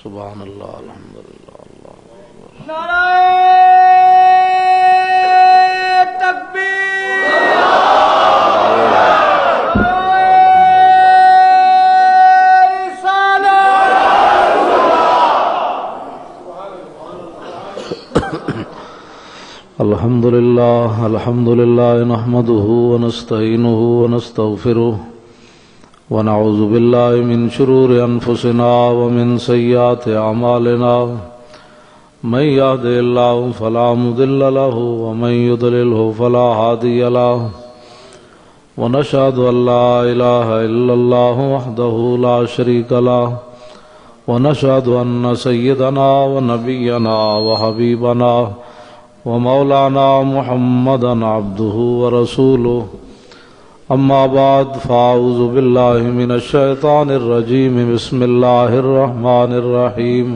سبحان اللہ الحمدللہ اللہ نعرہ تکبیر الحمدللہ نحمده ونستعینه ونستغفره ونعوذ باللہ من شرور انفسنا ومن سیئات اعمالنا من يهده الله فلا مضل له ومن يضلل فلا هادي له ونشهد ان لا اله الا الله وحده لا شريك له ونشهد ان سيدنا ونبينا وحبيبنا ومولانا محمدا عبده ورسوله اما بعد فاعوذ بالله من الشيطان الرجيم بسم الله الرحمن الرحيم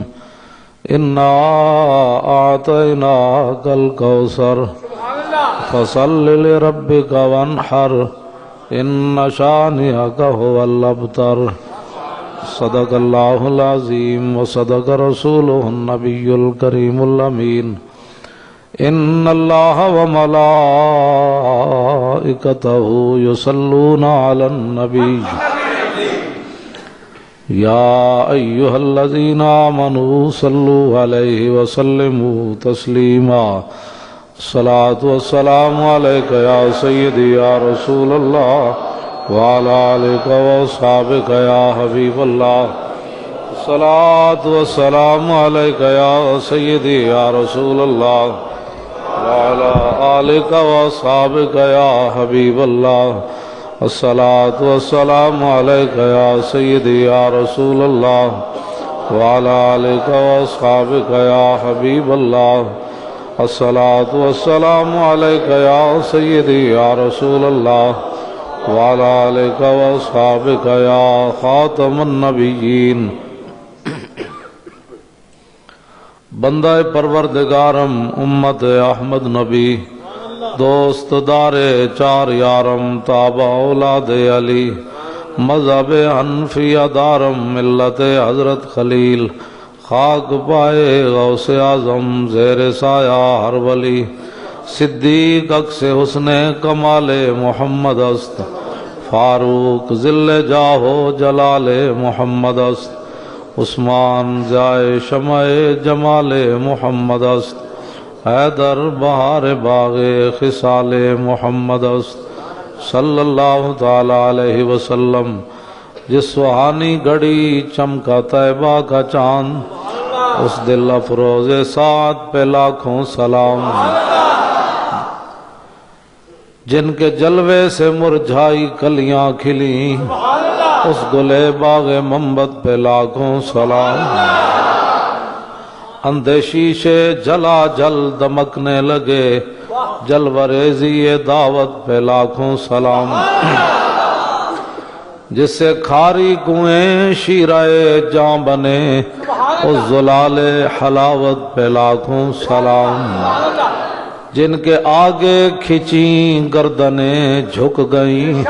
انا اعطيناك الكوثر فصل لربك وانحر ان شانئك هو الابتر صدق الله العظيم وصدق رسوله النبي الكريم الامين ان اللہ وملائکتہ یصلون علی النبی یا ایھا الذین آمنوا صلوا علیہ وسلموا تسلیما الصلاۃ والسلام علیک یا سیدی یا رسول اللہ وعلی آلک واصحابک یا حبیب اللہ الصلاۃ والسلام علیک یا سیدی یا رسول اللہ وعلى آلك وصحابك يا حبيب الله الصلاة والسلام عليك يا سيدي يا رسول الله وعلى آلك وصحابك يا حبيب الله الصلاة والسلام عليك يا سيدي يا رسول الله وعلى آلك وصحابك يا خاتم النبيين بندہ پروردگارم امت احمد نبی دوست دار چار یارم تابع اولاد علی مذہب حنفیہ دارم ملت حضرت خلیل خاک پائے غوث اعظم زیر سایہ ہر ولی صدیق عکس حسن کمال محمد است فاروق ذل جاہو جلال محمد است عثمان جائے شمع جمال محمد است حیدر بہار باغ خصال محمد است صلی اللہ تعالی علیہ وسلم جس سہانی گھڑی چمکا طیبہ کا چاند اس دل افروز سعد پہ لاکھوں سلام جن کے جلوے سے مرجھائی کلیاں کھلیں اس گلے باغ منبت پہ لاکھوں سلام اندھے شیشے جلا جل دمکنے لگے جلوریزی دعوت پہ لاکھوں سلام جس سے کھاری کنویں شیرہ جاں بنے اس زلال حلاوت پہ لاکھوں سلام جن کے آگے کھچیں گردنیں جھک گئیں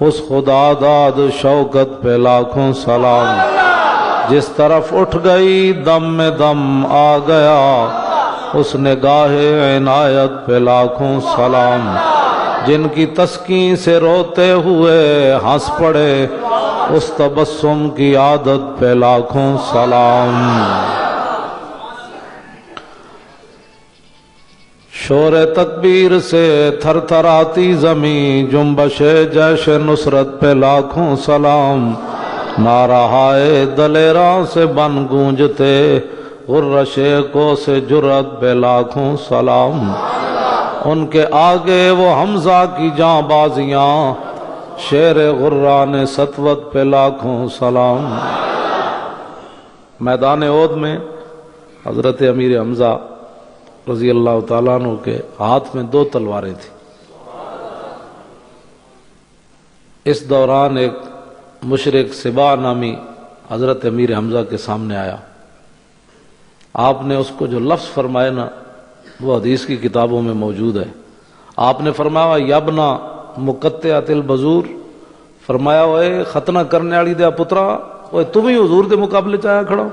اس خدا داد شوکت پہ لاکھوں سلام جس طرف اٹھ گئی دم میں دم آ گیا اس نگاہ عنایت پہ لاکھوں سلام جن کی تسکین سے روتے ہوئے ہنس پڑے اس تبسم کی عادت پہ لاکھوں سلام شور تکبیر سے تھر تھر آتی زمین جنبش جیش نصرت پہ لاکھوں سلام نعرہ ہائے دلیراں سے بن گونجتے غرش کو سے جرت پہ لاکھوں سلام ان کے آگے وہ حمزہ کی جاں بازیاں شیر غران سطوت پہ لاکھوں سلام میدان احد میں حضرت امیر حمزہ رضی اللہ تعالیٰ عنہ کے ہاتھ میں 2 تلواریں تھیں اس دوران ایک مشرک سبا نامی حضرت امیر حمزہ کے سامنے آیا آپ نے اس کو جو لفظ فرمائے نا وہ حدیث کی کتابوں میں موجود ہے آپ نے فرمایا یبنا مقطعۃ البذور فرمایا ہوئے ختنہ کرنے والی دیا پترا وہ تم ہی حضور دے مقابلے چایا کھڑا ہو؟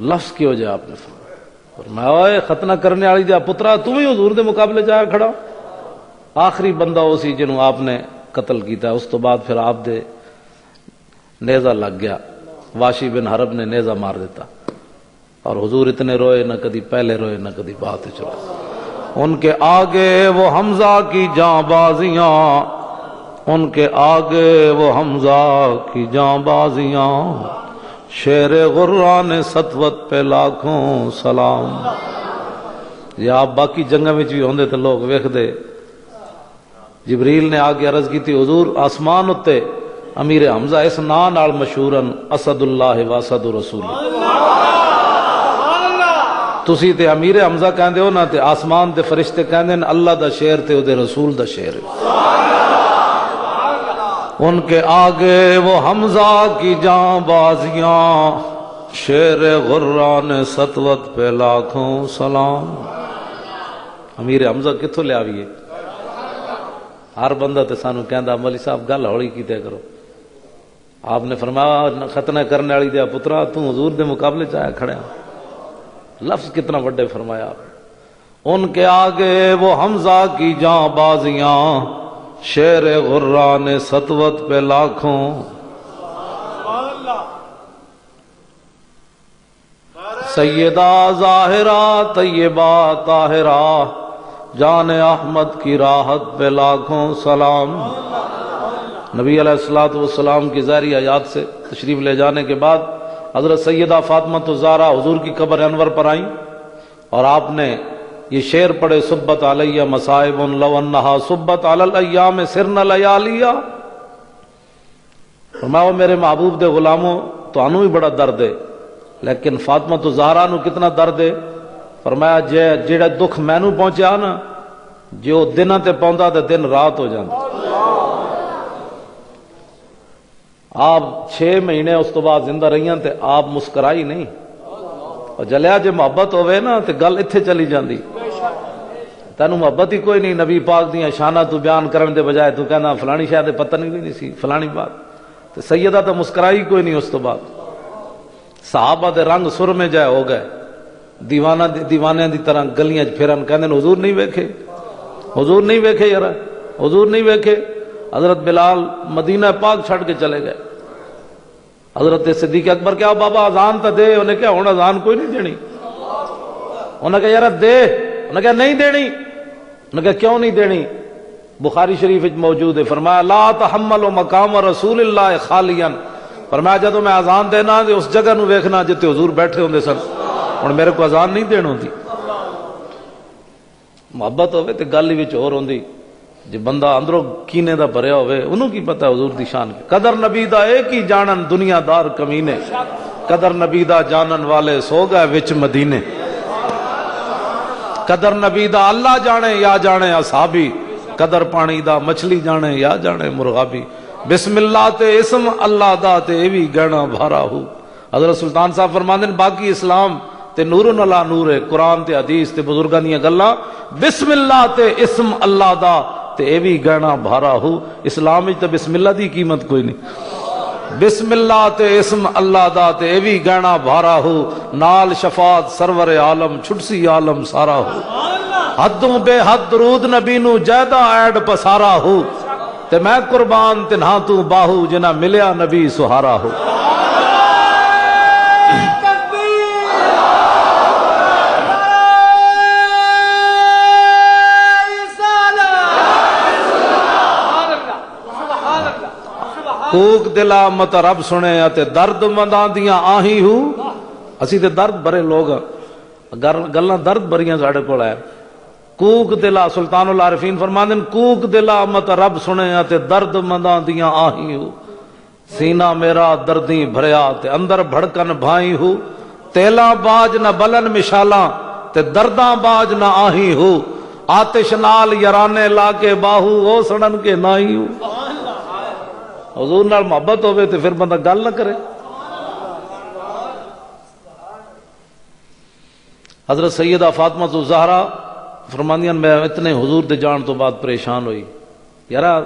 لفظ کی وجہ آپ نے فرمایا ختنہ کرنے والی دیا پترا تم ہی حضور دے مقابلے چایا کھڑا ہو؟ آخری بندہ وہ سی جنہوں آپ نے قتل کیتا، اس تو بعد پھر آپ دے نیزہ لگ گیا، واشی بن حرب نے نیزہ مار دیتا، اور حضور اتنے روئے، نہ کدی پہلے روئے نہ کدی بات چلا۔ ان کے آگے وہ حمزہ کی جاں بازیاں، ان کے آگے وہ حمزہ کی جاں بازیاں، شیر غران سطوت پہ لاکھوں سلام۔ یہ آپ باقی جنگاں میں بھی ہوندے تو لوگ ویکھ دے، جبریل نے آگے عرض کی تھی حضور آسمان اتے امیر حمزہ اس نام نال مشہورن اسد اللہ و اسد رسول، تسی تے امیر حمزہ کہندے ہو نا، تے آسمان تے فرشتے کہندے ہیں اللہ دا شیر تے او دے رسول دا شیر ہے۔ ان کے آگے وہ حمزہ کی جاں بازیاں، شیر غران سطوت پہ لاکھوں سلام۔ امیر حمزہ کتھوں لے آئیے؟ ہر بندہ تے سانو کہندا مولی صاحب گل ہولی کیتے کرو۔ آپ نے فرمایا ختنہ کرنے والی دیا پترا تو حضور دے مقابلے چایا کھڑے ہیں۔ لفظ کتنا بڑے فرمایا آپ۔ ان کے آگے وہ حمزہ کی جاں بازیاں، شیر غران سطوت پہ لاکھوں۔ سیدہ ظاہرہ طیبہ طاہرہ، جان احمد کی راحت پہ لاکھوں سلام۔ نبی علیہ الصلوۃ والسلام کی ظاہری حیات سے تشریف لے جانے کے بعد حضرت سیدہ فاطمہ الزہرا حضور کی قبر انور پر آئیں اور آپ نے یہ شعر پڑھے، صبت علیہ مصائب لو انہا صبت علی الایام سرن لیالیا۔ فرمایا میرے محبوب دے غلاموں تو انہوں ہی بڑا درد ہے، لیکن فاطمہ الزہرا نو کتنا درد ہے؟ فرمایا جیڑا دکھ مینوں پہنچیا نا، جو دنوں تے پہنچا تے دن رات ہو جاتا۔ آپ 6 مہینے اس تو بعد زندہ رہیاں تے آپ مسکرائی نہیں، اور جلیا جے محبت ہوئے نا تے گل اتھے چلی جاندی۔ تینوں محبت ہی کوئی نہیں، نبی پاک دیاں شانہ تو بیان کرن دے بجائے تو کہنا فلانی شاید پتہ نہیں سی فلانی بات، تے سیدہ تو مسکرائی کوئی نہیں اس تو بعد۔ صحابہ دے رنگ سر میں جائے ہو گئے، دیوانے دی طرح گلیاں پھرن کہندے حضور نہیں ویکھے، حضور نہیں ویکھے یار، حضور نہیں ویکھے۔ حضرت بلال مدینہ پاک چھڑ کے چلے گئے۔ حضرت صدیق اکبر کیا بابا اذان تا دے، انہیں کیا ہوں اذان کوئی نہیں دینی، انہیں کہا یار دے، انہیں کہا نہیں دینی، انہیں کہا کیوں نہیں دینی؟ بخاری شریف موجود ہے، فرمایا لا تحمل مقام رسول اللہ خالیا، فرمایا جدو میں اذان دینا دے اس جگہ نو ویکھنا جتے حضور بیٹھے ہوندے سن، اور میرے کو اذان نہیں دین ہوندی۔ محبت ہوئے تے گل وچ اور ہوندی، جو بندہ اندروں کینے دا بھریا ہوئے انہوں کی پتہ حضور دی شان کی۔ قدر نبی دا ایک ہی جانن دنیا دار کمینے، قدر نبی دا جانن والے سو گئے وچ مدینے۔ قدر نبی دا اللہ جانے یا جانے اصحابی، قدر پانی دا مچھلی جانے یا جانے مرغابی۔ بسم اللہ تے اسم اللہ دا تے ایوی گہنا بھارا ہو۔ حضرت سلطان صاحب فرماندے ہیں باقی اسلام تے نورن علا نور ہے، قرآن تے حدیث تے بزرگاں دیاں گلاں، بسم اللہ تے اسم اللہ دا تے ایوی گہنا بھارا ہو۔ اسلام وچ تے بسم اللہ دی قیمت کوئی نہیں، بسم اللہ تے اسم اللہ دا تے ایوی گہنا بھارا ہو، نال شفاعت سرور عالم چھٹسی عالم سارا ہو، حدوں بے حد درود نبی نو جیدہ ایڈ پسارا ہو، تے میں قربان تنہا تو باہو جنہ ملیا نبی سہارا ہو۔ کوک دلا مت رب سنے تے درد منداں دیاں آہی ہو۔ اسی تے درد بھرے لوگ، گلاں درد بھریاں ساڈے کول ہے۔ کوک دلا سلطان العارفین فرماندے ہیں کوک دلا مت رب سنے تے درد منداں دیاں آہی ہو، سینہ میرا دردیں بھریا تے اندر بھڑکن بھائی ہو، تیلاں باج نہ بلن مشالاں تے درداں باج نہ آہی ہو، آتش نال یرانے لا کے باہو او سڑن کے نائی ہو۔ حضور نال محبت ہوئے تو پھر بندہ گل نہ کرے۔ حضرت سیدہ فاطمہ الزہرا فرماندیاں میں اتنے حضور دے جان تو بعد پریشان ہوئی، یارا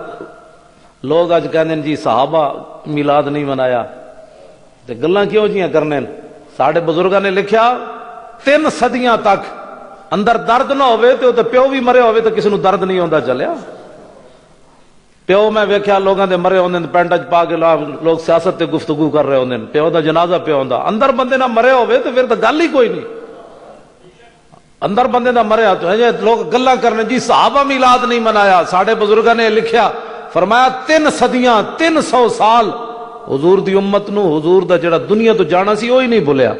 لوگ اج کہندے جی صحابہ میلاد نہیں منایا تے گلاں کیوں جیاں کرنے ساڈے بزرگاں نے لکھیا 3 صدیاں تک اندر درد نہ ہوئے تے تے پیو بھی مرے ہوئے تے کسی نو درد نہیں ہوندا چلیا پیو میں ویکھیا لوگاں دے مرے ہوندے پینٹ وچ پا کے لوگ سیاست تے گفتگو کر رہے ہوندے پیو دا جنازہ پیا ہوندا اندر بندے نہ مرے ہوئے تے پھر تے گل ہی کوئی نہیں اندر بندے دا مریا تو ہے لوگ گلاں کرنے جی صحابہ میلاد نہیں منایا ساڈے بزرگاں نے لکھیا فرمایا 3 صدیاں 300 سال حضور دی امت نو حضور دا جڑا دنیا تو جانا سی وہی نہیں بھولیا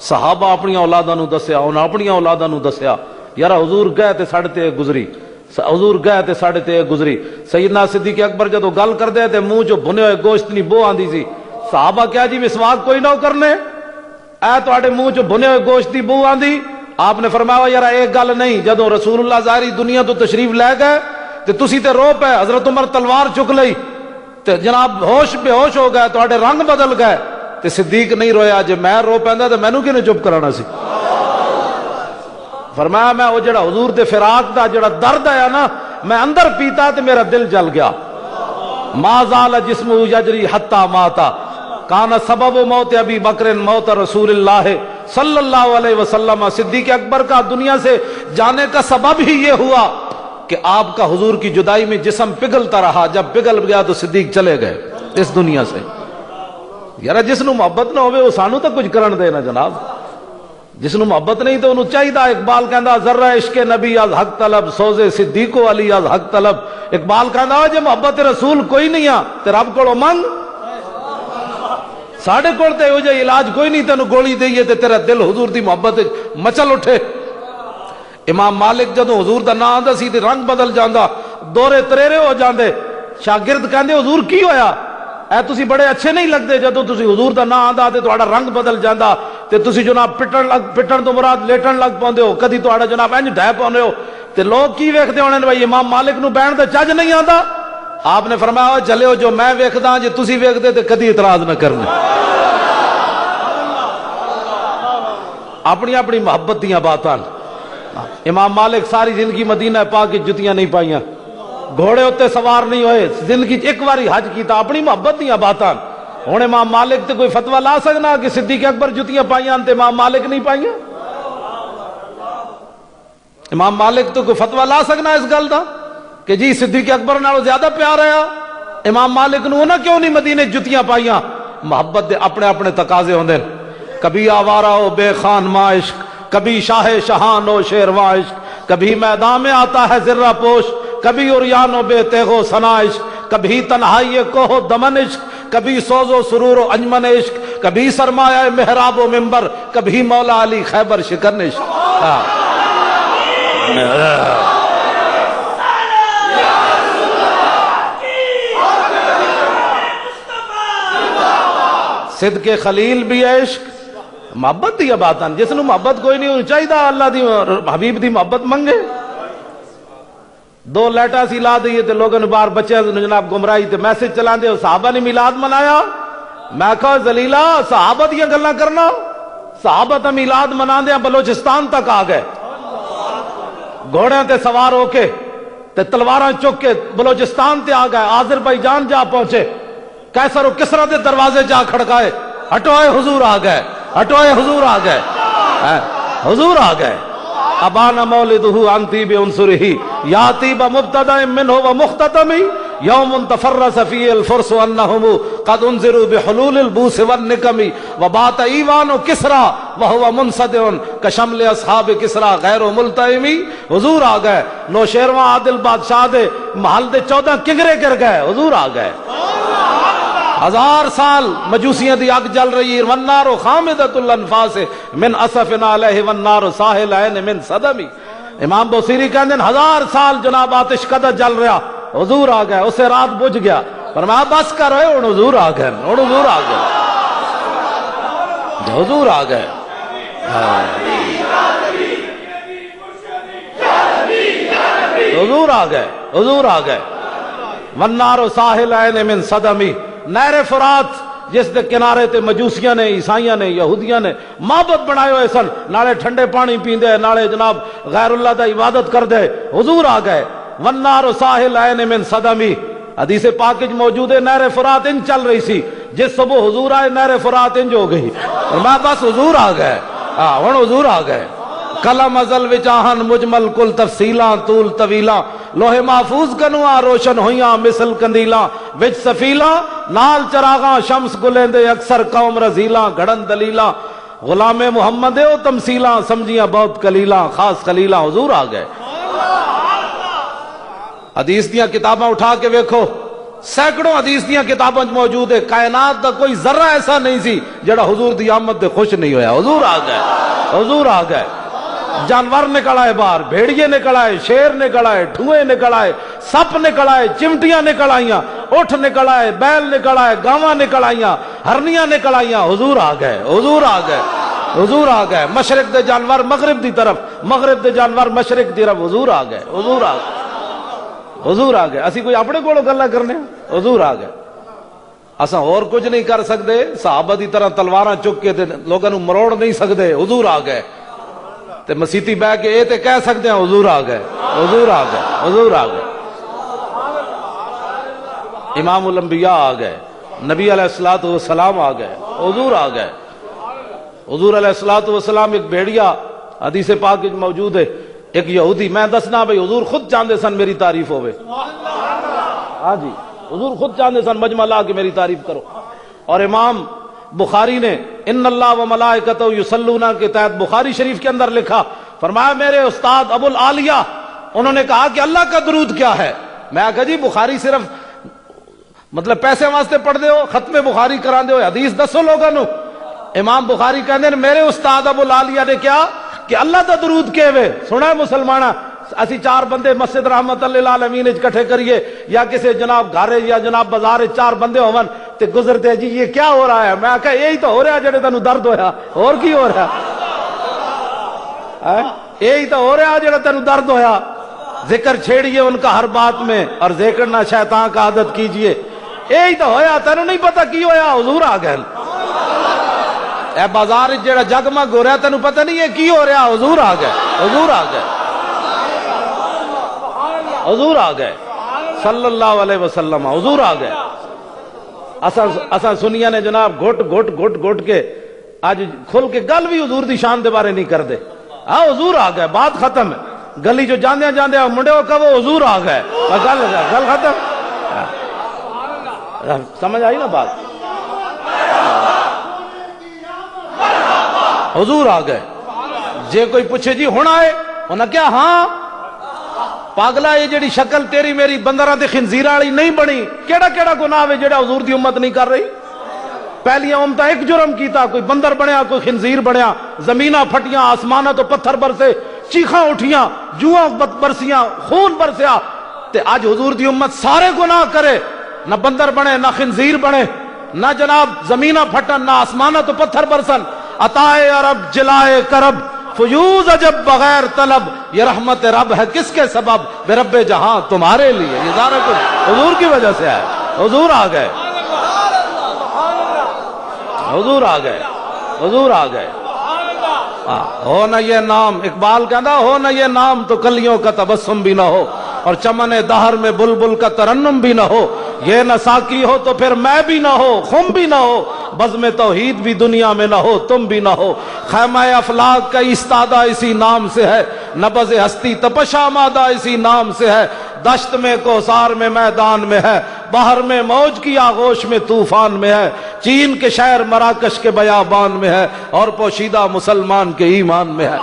صحابہ اپنی اولاداں نو دسیا انہاں اپنی اولاداں نو دسیا یار حضور گئے تے ساڈے تے گزری حضور گئے تے ساڈے تے گزری سیدنا صدیق اکبر جدوں گل کردے تے منہ جو بھنے ہوئے گوشت نہیں بو آندی سی صحابہ کیا جی مسواک کوئی نہ کرنے اے تواڈے منہ چ بھنے ہوئے گوشت دی بو آندی آپ نے فرمایا یار ایک گل نہیں جدوں رسول اللہ ظاہری دنیا تو تشریف لے گئے تے تسی تے رو پے حضرت عمر تلوار چک لئی تے جناب ہوش بے ہوش ہو گئے تواڈے رنگ بدل گئے تے صدیق نہیں رویا جے میں رو پیندا تے مینوں کینے چپ کرانا سی فرمایا میں وہ جڑا حضور دے فراق دا جڑا درد آیا نا میں اندر پیتا تے میرا دل جل گیا ما زال جسمہ یجری حتی ماتا کان سبب موت ابی بکر موت رسول اللہ صلی اللہ علیہ وسلم صدیق اکبر کا دنیا سے جانے کا سبب ہی یہ ہوا کہ آپ کا حضور کی جدائی میں جسم پگھلتا رہا جب پگھل گیا تو صدیق چلے گئے اس دنیا سے یار جس نو محبت نہ ہوئے وہ سانو تو کچھ کرن دے نا جناب جس نو محبت نہیں تو انہوں چاہیے اقبال کہندا ذرہ عشق نبی از حق طلب سوزے صدیق و علی از حق طلب اقبال کہندا جے محبت رسول کوئی نہیں آ تے رب کولوں منگ ساڑھے کول تے ہو جائے علاج کوئی نہیں تینوں گولی دئیے تے تیرا دل حضور دی محبت مچل اٹھے امام مالک جدوں حضور دا نام آندا سی تے رنگ بدل جاندا دورے تریرے ہو جاندے شاگرد کہندے حضور کی ہویا اے تسی بڑے اچھے نہیں لگدے جدوں تسی حضور دا نام آندا تے تہاڈا رنگ بدل جاندا تے تسی جناب پٹن تو مراد لیٹن لگ پوندے ہو کدی تہاڈا جناب انج ڈھے پوندے ہو تے لوگ کی ویکھدے ہونے بھائی امام مالک نو بہن تے چج نہیں آندا آپ نے فرمایا چلے جو میں ویکھدا جے تسی ویکھدے تے کدی اعتراض نہ کرنا اپنی اپنی محبت دیاں باتاں امام مالک ساری زندگی مدینہ پاک کی جتیاں نہیں پائیاں گھوڑے ہوتے سوار نہیں ہوئے زندگی ایک باری حج کیتا اپنی محبت دیاں باتاں ہن امام مالک تے کوئی فتوی لا سکنا کہ صدیق اکبر جتیاں پائیاں تے امام مالک نہیں پائیاں امام مالک تو کوئی فتوی لا سکنا اس گل دا کہ جی صدیق اکبر نالوں زیادہ پیار آیا امام مالک نو نہ کیوں نہیں مدینے جتیاں پائیاں محبت دے اپنے اپنے تقاضے ہوندے کبھی آوارہ ہو بے خان ما عشق کبھی شاہ شہان ہو شیرواں عشق کبھی میدان میں آتا ہے ذرہ پوش کبھی عریان و بے تیغ و ثنا عشق کبھی تنہائی کوہ و دمن عشق کبھی سوز و سرور و انجمن عشق کبھی سرمایہ محراب و منبر کبھی مولا علی خیبر شکن عشق صدق خلیل بھی عشق محبت دی باتاں جس نو محبت کوئی نہیں ہونی چاہیے اللہ دی حبیب دی محبت منگے 2 لیٹا سی لا دئیے تے لوگوں نے باہر بچے جناب گمراہی تے میسج چلان دے صحابہ نے میلاد منایا میں کہا زلیلہ صحابہ دیاں گلاں کرنا صحابہ تے میلاد منا دے بلوچستان تک آ گئے گھوڑے تے سوار ہو کے تے تلواراں چک کے بلوچستان تے آ گئے آذربائیجان جا پہنچے قیصر و کسریٰ دے دروازے جا کھڑکائے ہٹوائے حضور آ گئے ہٹوائے حضور آ گئے حضور آ گئے ابانا مولدہ عن طیب عنصرہ یا طیب مبتدأ منہ و مختتم یوم تفرس فی الفرس انہم قد انذروا بحلول البوس والنکم وبات ایوان کسریٰ وہو منصدع کشمل اصحاب کسریٰ غیر ملتئم حضور آ گئے نوشیروان عادل بادشاہ دے محل دے 14 کنگرے گر گئے حضور آ گئے 1000 سال مجوسیاں دی آگ جل رہی والنار خامدۃ الانفاس من اسف علیہ والنار ساحل عین من صدم امام بوصیری کہتے ہیں 1000 سال جناب آتش کدہ جل رہا حضور آ گئے اسے رات بجھ گیا فرمایا بس کر رہے ہن حضور آ گئے ہن حضور آ گئے حضور آ گئے حضور آ گئے حضور آ گئے والنار ساحل عین من صدم نہر فرات جس دے کنارے تے مجوسیاں نے عیسائیاں نے یہودیاں نے معبد بنائے ہوئے سن نالے ٹھنڈے پانی پیندے نالے جناب غیر اللہ دا عبادت کر دے حضور آ گئے والنار ساحل عین من صدمی. حدیث پاک وچ موجود ہے نہر فرات ان چل رہی سی، جس صبح حضور آئے نہر فرات انج ہو گئی، اور میں بس حضور آ گئے، ہن حضور آ گئے. قلم ازل وچ آہن مجمل کل تفصیلاں طول طویلاں، لوح محفوظ کنواں روشن ہویاں مثل کندیلاں، وچ سفیلاں نال چراغاں شمس گلیندے اکثر قوم رزیلاں گھڑن دلیلاں. غلام محمد او تمثیلاں سمجھیاں بہت کلیلاں خاص خلیلاں. حضور آ گئے. حدیث دیاں کتاباں اٹھا کے ویکھو، سینکڑوں حدیث دیاں کتاباں موجود ہے. کائنات دا کوئی ذرہ ایسا نہیں سی جڑا حضور دی آمد تے خوش نہیں ہویا. حضور آ گئے، حضور آ گئے. جانور نکل آئے باہر، بھیڑیے نکل آئے، شیر نکل آئے، ڈھوئے نکل آئے، سپ نکل آئے، چمٹیاں نکل آئیاں، اٹھ نکل آئے، بیل نکل آئے، گاواں نکل آئیاں، ہرنیاں نکل آئیاں. حضور آ گئے، حضور آ گئے، حضور آ گئے. مشرق دے جانور مغرب دی طرف، مغرب دے جانور مشرق دی طرف. حضور آ گئے، حضور آ گئے، حضور آ گئے. اسی کوئی اپنے کولوں گلاں کرنے؟ حضور آ گئے. اساں اور کچھ نہیں کر سکتے، صحابہ دی طرح تلواراں چک کے تے لوگاں نوں مروڑ نہیں سکتے. حضور آ گئے. تے مسیتی بہ کے اے تے کہہ سکتے ہیں حضور آ گئے، حضور آ گئے، حضور آ گئے. امام الانبیاء آ گئے، نبی علیہ الصلوۃ والسلام آ گئے، حضور آ گئے. حضور علیہ الصلوۃ والسلام ایک بھیڑیا حدیث پاک میں موجود ہے. ایک یہودی، میں دسنا بھائی حضور خود چاہتے سن میری تعریف ہوئے. ہاں جی، حضور خود چاہتے سن مجمع لا کے میری تعریف کرو. اور امام بخاری نے ان اللہ و ملائکتہ یصلون کے تحت بخاری شریف کے اندر لکھا، فرمایا میرے استاد ابو العالیہ انہوں نے کہا کہ اللہ کا درود کیا ہے. میں کہا جی بخاری صرف مطلب پیسے واسطے پڑھ دے ہو، ختم بخاری کرا دے ہو، حدیث دسو لوگوں نو. امام بخاری کہندے میرے استاد ابو العالیہ نے کیا کہ اللہ دا درود کہوے. سنا ہے مسلمانہ، اسی چار بندے مسجد رحمت اللہ العالمین اکٹھے کریے یا کسی جناب گھر یا جناب بازار چار بندے ہون تے گزرتے جی یہ کیا ہو رہا ہے، میں کہا یہی تو ہو رہا جڑے تینوں درد ہویا، اور کی ہو رہا ہے؟ یہی تو ہو رہا جڑا تینوں درد ہویا. ذکر چھیڑیے ان کا ہر بات میں اور ذکر نہ شیطان کا عادت کیجئے. یہی تو ہویا، تینوں نہیں پتہ کی ہویا. حضور آ گئے. اے بازار جڑا جگمگ ہو رہا تینوں پتہ نہیں ہے کی ہو رہا. حضور آ گئے، حضور آ گئے، حضور آ گئے صلی اللہ علیہ وسلم. حضور آ گئے. اساں سنیاں نے جناب گھٹ گھٹ گھٹ گھٹ کے آج کھل کے گل بھی حضور دی شان دے بارے نہیں کر دے. ہاں حضور آ گئے، بات ختم ہے. گلی جو جاندے جاندے منڈے ہو کہو حضور آ گئے، گل ختم. سمجھ آئی نا بات؟ حضور آ گئے. جے کوئی پوچھے جی ہن آئے، انہاں کیا ہاں پاگلا یہ جڑی شکل تیری میری بندراں تے خنزیراں والی نہیں بنی. کیڑا کیڑا گناہ ہے جڑا حضور دی امت نہیں کر رہی؟ پہلیاں امتاں ایک جرم کیتا، کوئی بندر بنیا کوئی خنزیر بنیا، زمیناں پھٹیاں آسماناں تو پتھر برسے، چیخاں اٹھیاں، جواں برسیاں، خون برسیا. تے آج حضور دی امت سارے گناہ کرے، نہ بندر بنے نہ خنزیر بنے، نہ جناب زمیناں پھٹن نہ آسماناں تو پتھر برسن. عطائے عرب جلائے کرب فیوز عجب بغیر طلب، یہ رحمت رب ہے کس کے سبب، بے رب جہاں تمہارے لیے. یہ سارا کچھ حضور کی وجہ سے ہے. حضور آ گئے، حضور آ گئے، حضور آ گئے. ہو نہ یہ نام، اقبال کہتا ہو نہ یہ نام تو کلیوں کا تبسم بھی نہ ہو، اور چمن دہر میں بلبل کا ترنم بھی نہ ہو. یہ نہ ساقی ہو تو پھر میں بھی نہ ہو، خم بھی نہ ہو، بزم توحید بھی دنیا میں نہ ہو، تم بھی نہ ہو. خیمہ افلاک کا استادہ اسی نام سے ہے، نبض ہستی تپش آمادہ اسی نام سے ہے. دشت میں کوثار میں میدان میں ہے، بحر میں موج کی آغوش میں طوفان میں ہے. چین کے شہر مراکش کے بیابان میں ہے، اور پوشیدہ مسلمان کے ایمان میں ہے.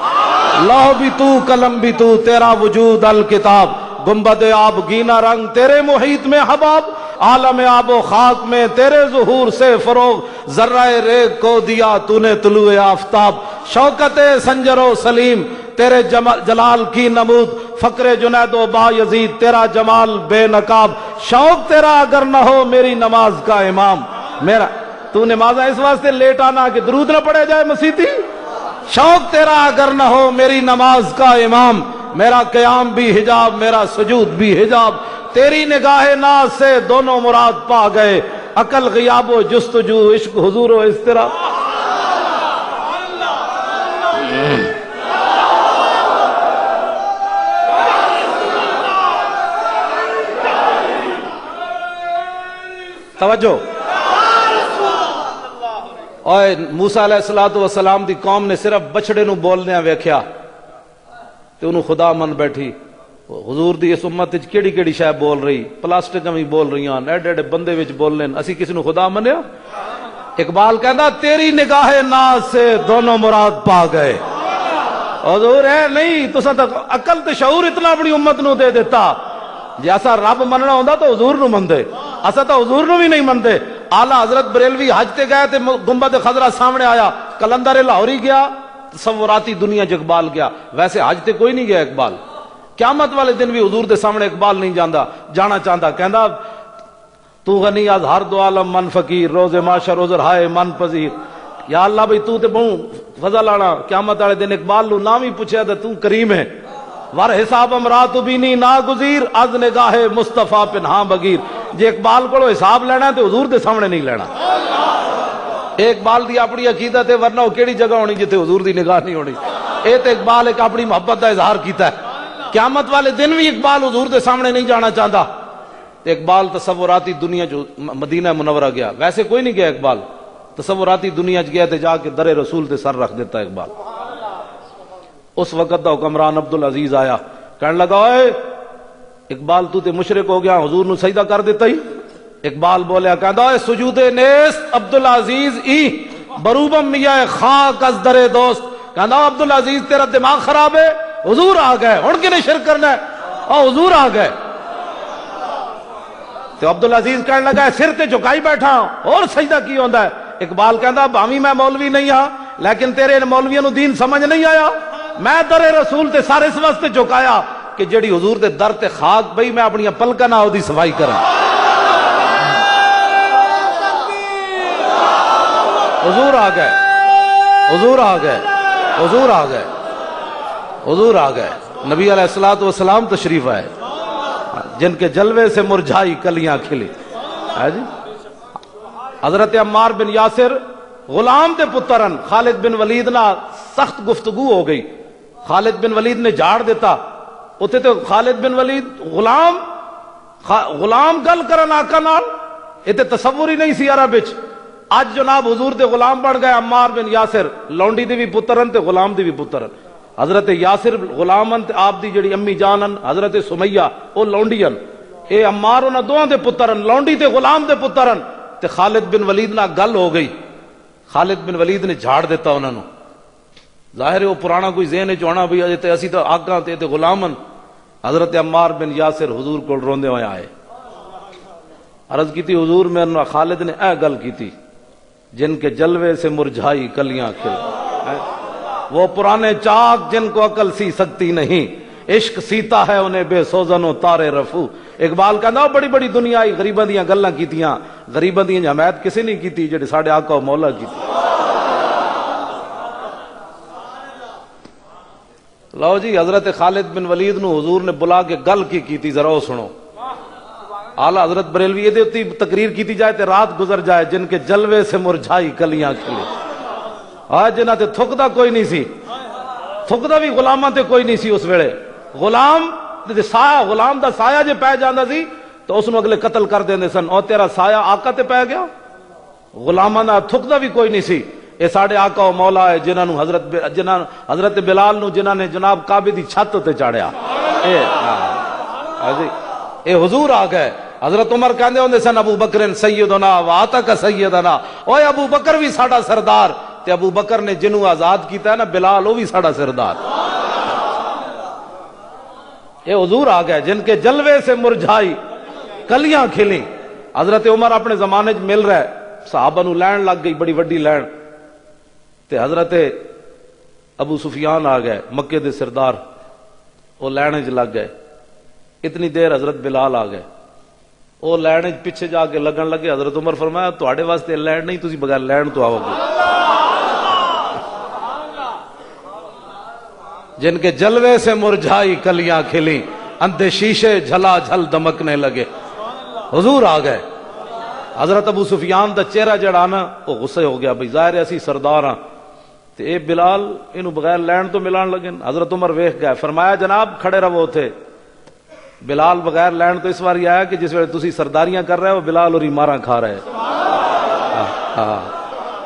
لوح بھی تو قلم بھی تو، تیرا وجود الکتاب. گنبد آب گینا رنگ تیرے محیط میں حباب، عالم آب و خاک میں تیرے ظہور سے فروغ. ذرہ ریگ کو دیا تو نے طلوع آفتاب، شوکت سنجر و سلیم تیرے جلال کی نمود. فقر جنید و با یزید تیرا جمال بے نقاب. شوق تیرا اگر نہ ہو میری نماز کا امام. میرا تو نماز اس واسطے لیٹ آنا کہ درود نہ پڑھے جائے مسیتی. شوق تیرا اگر نہ ہو میری نماز کا امام. میرا قیام بھی حجاب میرا سجود بھی حجاب. تیری نگاہ ناز سے دونوں مراد پا گئے، عقل غیاب و جستجو عشق حضور و اضطراب. توجہ. اور موسیٰ علیہ الصلوۃ والسلام دی قوم نے صرف بچڑے نو بولنے ویکھیا تے انہوں خدا من بیٹھی. حضور دی اس امت وچ کیڑی کیڑی شے بول رہی، پلاسٹک بھی بول رہی ہیں، ایڈے ایڈے بندے وچ بول لین، اسی کسی نو خدا منیا؟ اقبال کہندا تیری نگاہ ناز سے دونوں مراد پا گئے. حضور ہے نہیں تساں تک عقل تے شعور اتنا اپنی امت نو دے دیتا. جے اسا رب مننا ہوندا تو حضور نو مندے، اسا تو حضور نو بھی نہیں مندے. اعلی حضرت بریلوی حج تے گئے تے گنبد خضرا سامنے آیا، کلندر لاہوری گیا، تصوراتی دنیا چ اقبال گیا. ویسے حج تے کوئی نہیں گیا اقبال. قیامت والے دن بھی حضور دے سامنے اقبال نہیں جانا چاہتا. کہندا تو غنی از ہر دو عالم من فقیر، روز معاشر عذر ہائے من پذیر. یا اللہ بھئی تو تے بہوں فضل آنا. قیامت والے دن اقبال نو نام ہی پوچھیا تے تو کریم ہے. ور حساب امرات بینی ناگزیر، از نگاہ مصطفیٰ پنہاں بغیر. جے اقبال کو حساب لینا ہے تو حضور دے سامنے نہیں لینا. اقبال دی اپنی عقیدت ہے، ورنہ وہ کیڑی جگہ ہونی جتھے حضور دی نگاہ نہیں ہونی. اے تے اقبال ایک اپنی محبت کا اظہار کیتا ہے. قیامت والے دن بھی اقبال حضور دے سامنے نہیں جانا چاہتا. اقبال تصوراتی دنیا جو مدینہ منورہ گیا، ویسے کوئی نہیں گیا اقبال، تصوراتی دنیا چ گیا تے جا کے در رسول تے سر رکھ دیتا اقبال. اس وقت دا حکمران عبدالعزیز آیا، کہنے لگا اوئے اقبال تو تے مشرک ہو گیا، حضور نو سجدہ کر دیتا ہی. اقبال بولیا کہندا اوئے سجود نیست عبدالعزیز ای بروبم میاں خاک از در دوست. کہندا عبدالعزیز تیرا دماغ خراب ہے، حضور آ گئے ہن کنے شرک کرنا ہے، او حضور آ گئے. تو عبدالعزیز کہنے لگا سر تے جھکائی بیٹھا اور سجدہ کی ہوندا ہے. اقبال کہندا بھاویں میں مولوی نہیں ہاں لیکن تیرے ان مولویوں نو دین سمجھ نہیں آیا. میں در رسول تے سارے اس واسطے جھکایا کہ جڑی حضور دے در تے خاک بئی میں اپنی پلکاں نال دی صفائی کراں. حضور آ گئے، حضور آ گئے، حضور آ گئے، حضور آ گئے. نبی علیہ الصلوۃ والسلام تشریف آئے، جن کے جلوے سے مرجھائی کلیاں کھلی. جی حضرت عمار بن یاسر غلام دے پترن خالد بن ولید نہ سخت گفتگو ہو گئی. خالد بن ولید نے جھاڑ دیتا. اتنے تو خالد بن ولید غلام گل کرن آقا نال، اتنے تصور ہی نہیں سی عرب وچ. اج جناب حضور دے غلام بن گئے عمار بن یاسر، لونڈی دے بھی پترن تے غلام دے بھی پترن. حضرت یاسر غلامن تے آپ دی جڑی امی جانن حضرت سمیہ او لونڈین. اے عمار انہاں دوواں دے پترن، لونڈی تے غلام دے پترن. تے خالد بن ولید نال گل ہو گئی. خالد بن ولید نے جھاڑ دیتا انہاں نو. ظاہر ہے وہ پرانا کوئی ذہن وچ ہونا بھی اجے تے اسی تے آقا تے غلامن. حضرت عمار بن یاسر حضور کول روندے ہوئے آئے، عرض کیتی حضور میرے نال خالد نے اے گل کیتی جن کے جلوے سے مرجھائی کلیاں کھل. وہ پرانے چاک جن کو عقل سی سکتی نہیں، عشق سیتا ہے انہیں بے سوزن و تارے رفو. اقبال کہندا بڑی بڑی دنیا آئی غریباں دیاں گلاں کیتیاں، غریباں دی حمایت کسی نہیں کیتی جڑی ساڈے آقا و مولا کیتی. لو جی حضرت خالد بن ولید نو حضور نے بلا کے گل کی کیتی ذرا او سنو. اعلی حضرت بریلوی دے اُتے تقریر کیتی جائے تے رات گزر جائے جن کے جلوے سے مرجھائی کلیاں کھلے. آج جنہاں تے تھکدا کوئی نہیں سی، تھکدا بھی غلاماں تے کوئی نہیں سی اس ویلے. غلام تے سایہ، غلام دا سایہ جے پے جاندا سی تو اس نو اگلے قتل کر دیندے سن. او تیرا سایہ آقا تے پے گیا. غلاماں دا تھکدا بھی کوئی نہیں سی. اے ساڈے آقا و مولا ہے جنہاں نو حضرت بلال نو جنہاں نے جناب کعبے دی چھت تے چاڑھیا. اے حضور آ گئے. حضرت عمر کہندے ہوندے سن ابو بکر سیدنا واتک سیدنا. اوے ابو بکر بھی ساڈا سردار، تے ابو بکر نے جنوں آزاد کیتا ہے نا بلال، وہ بھی ساڈا سردار. اے حضور آ گئے جن کے جلوے سے مرجھائی کلیاں کھلی. حضرت عمر اپنے زمانے چ مل رہے، صحابہ نو لین لگ گئی بڑی وڈی لین. تے حضرت ابو سفیان آ گئے مکے دے سردار، وہ لین چ لگ گئے. اتنی دیر حضرت بلال آ گئے، وہ لین پیچھے جا کے لگن لگے. حضرت عمر فرمایا تواڈے واسطے لین نہیں، تسی بغیر لین تو آؤ گے. جن کے جلوے سے مرجھائی کلیاں کھلی، اندھے شیشے جھلا جھل دمکنے لگے. حضور آ گئے. حضرت ابو سفیان دا چہرہ جڑا نا وہ غصے ہو گیا، بھئی ظاہر اسی سردار ہاں تے اے بلال اینو بغیر لین تو ملان لگے. حضرت عمر ویکھ گئے، فرمایا جناب کھڑے رہو تھے. بلال بغیر لین تو اس بار یہ آیا کہ جس ویلے تسی سرداریاں کر رہے ہو بلال اور مارا کھا رہے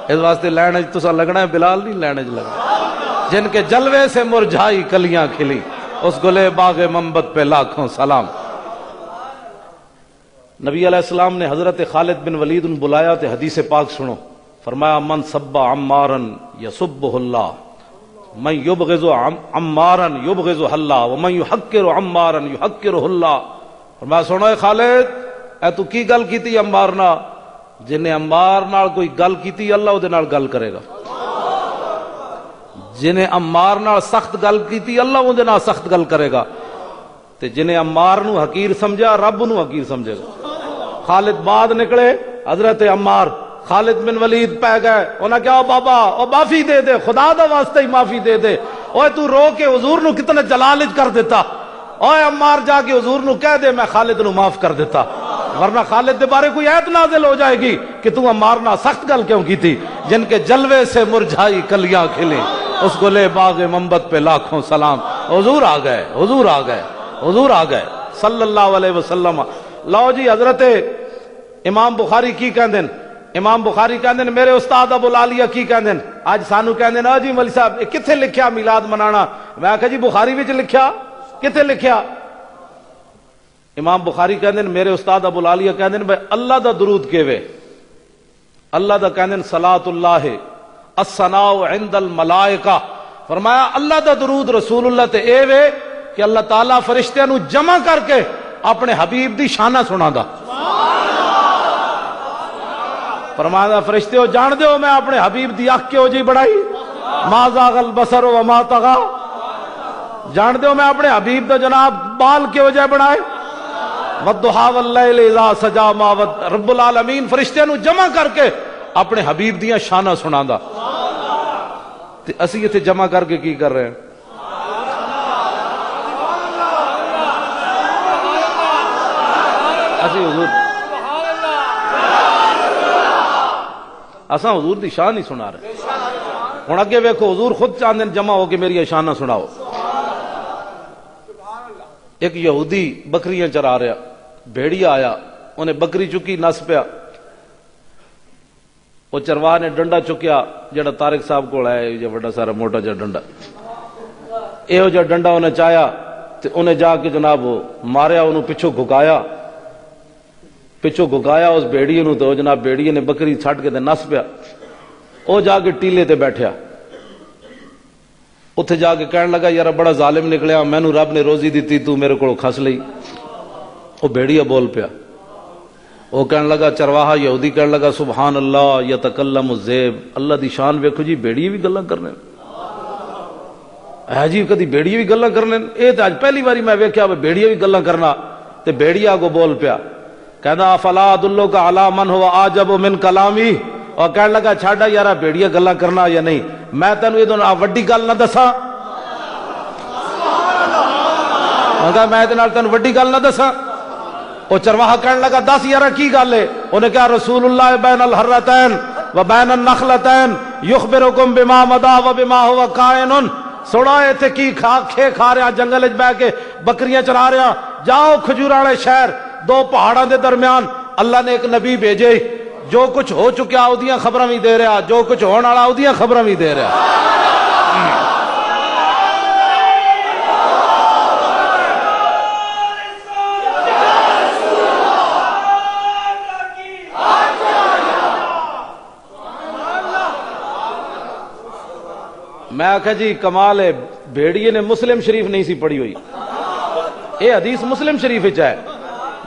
اس واسطے لین تسا لگنا ہے، بلال نہیں لین لگنا۔ جن کے جلوے سے مرجھائی کلیاں کھلی اس گلے باغ منبت پہ لاکھوں سلام۔ نبی علیہ السلام نے حضرت خالد بن ولید ان بلایا تو حدیث پاک سنو، فرمایا من سب عمارا یسبہ اللہ، من یبغض عمارا یبغض اللہ، ومن یحقر عمارا یحقرہ اللہ۔ فرمایا سنو اے خالد، اے تو کی گل کیتی عمار نال، جنہیں عمار نال کوئی گل کیتی اللہ وہ دے نال گل کرے گا، جنہیں عمار نال سخت گل کیتی اللہ وہ دے نال سخت گل کرے گا، تے جنہیں عمار نو حقیر سمجھا رب نو حقیر سمجھے گا۔ خالد بعد نکلے، حضرت عمار خالد بن ولید پہ گئے، انہاں کہا بابا او معافی دے دے، خدا دا واسطہ ہی معافی دے دے، اوے تو رو کے حضور نو کتنے جلالج کر دیتا، اوے عمار جا کے حضور نو کہہ دے میں خالد نو معاف کر دیتا، ورنہ خالد دے بارے کوئی ایت نازل ہو جائے گی کہ تو عمار نہ سخت گل کیوں کی تھی، جن کے جلوے سے مرجھائی کلیاں کھلیں اس گلے باغ منبت پہ لاکھوں سلام۔ حضور آ گئے، حضور آ گئے، حضور آ گئے صلی اللہ علیہ وسلم۔ لو جی حضرت امام بخاری کی کہندے، امام بخاری کہندے میرے استاد ابو العالیہ کی کہندے، اج سانو کہندے نا جی مولوی صاحب کتھے لکھیا میلاد منانا، میں کہا جی بخاری وچ لکھیا، کتھے لکھیا؟ امام بخاری کہندے میرے استاد ابو العالیہ کہندے بھائی اللہ دا درود کیوے، اللہ دا کہندے صلاۃ اللہ الثناء عند الملائکہ، فرمایا اللہ دا درود رسول اللہ تے اے وے کہ اللہ تعالیٰ فرشتیاں نو جمع کر کے اپنے حبیب دی شانہ سنا دا۔ فرمایا فرشتے ہو جان دے ہو میں اپنے حبیب دی اکھ کیوں جی بڑھائی، ما زاغ البصر وما طغى، جان دے ہو میں اپنے حبیب دا جناب بال کیوں جائے بڑھائے، والضحى واللیل اذا سجى ما رب العالمین فرشتیاں نو جمع کر کے اپنے حبیب دیاں شانہ سنا دا۔ تے اسی یہ جمع کر کے کی کر رہے ہیں؟ اسی حضور اساں حضور دی شان نہیں سنا رہے، ہن اگے ویکھو حضور خود چاہندے جمع ہو کے میری شانہ سناؤ۔ ایک یہودی بکریاں چرا رہا، بھیڑیا آیا، انہیں بکری چکی نس پیا، وہ چرواہ نے ڈنڈا چکیا جڑا طارق صاحب کو ہے یہ بڑا سارا موٹا جا ڈنڈا، یہ جا ڈنڈا انہیں چایا تو انہیں جا کے جناب ماریا، انہوں پچھو گھکایا، پچھو گھکایا اس بھیڑیے نو، تو جناب بھیڑیے نے بکری چھٹ کے تے نس پیا، وہ جا کے ٹیلے تے بیٹھیا، اتھے جا کے کہنے لگا یار بڑا ظالم نکلیا، میں نو رب نے روزی دیتی تو میرے کو کھس لئی۔ وہ بھیڑیا بول پیا، وہ کہنے لگا چرواہا یہودی کہنے لگا سبحان اللہ یتکلم الذئب، اللہ دی شان ویکھو جی بھیڑیے بھی گلاں کرنے ہے جی، کدی بھیڑیے بھی گلاں کرنے، اے تے اج پہلی باری میں ویکھیا بھیڑیے بھی گلاں کرنا۔ تے بھیڑیا کو بول پیا کہندا فلا ادلک علی من هو اعجب من کلامی، اور کہنے لگا چھاڑا یارا بھیڑیا گلاں کرنا یا نہیں، میں تینوں یہ وڈی گل نہ دساں، میں تینوں وڈی گل نہ دساں۔ وہ چرواہا کہنے لگا دس یارا کی گل ہے؟ انہیں کہا رسول اللہ بین الحرتین و بین النخلتین یخبرکم بما مضی و بما هو کائن، سوڑا ایتھے کی کھے کھا رہا جنگل وچ بیٹھ کے بکریاں چرا رہا، جاؤ کھجور والے شہر دو پہاڑاں دے درمیان اللہ نے ایک نبی بھیجے، جو کچھ ہو چکیا اودیاں خبراں بھی دے رہا، جو کچھ ہون والا اودیاں خبراں بھی دے رہا۔ میں آکھا جی کمال ہے، بھیڑیے نے مسلم شریف نہیں سی پڑھی ہوئی، یہ حدیث مسلم شریف وچ ہے،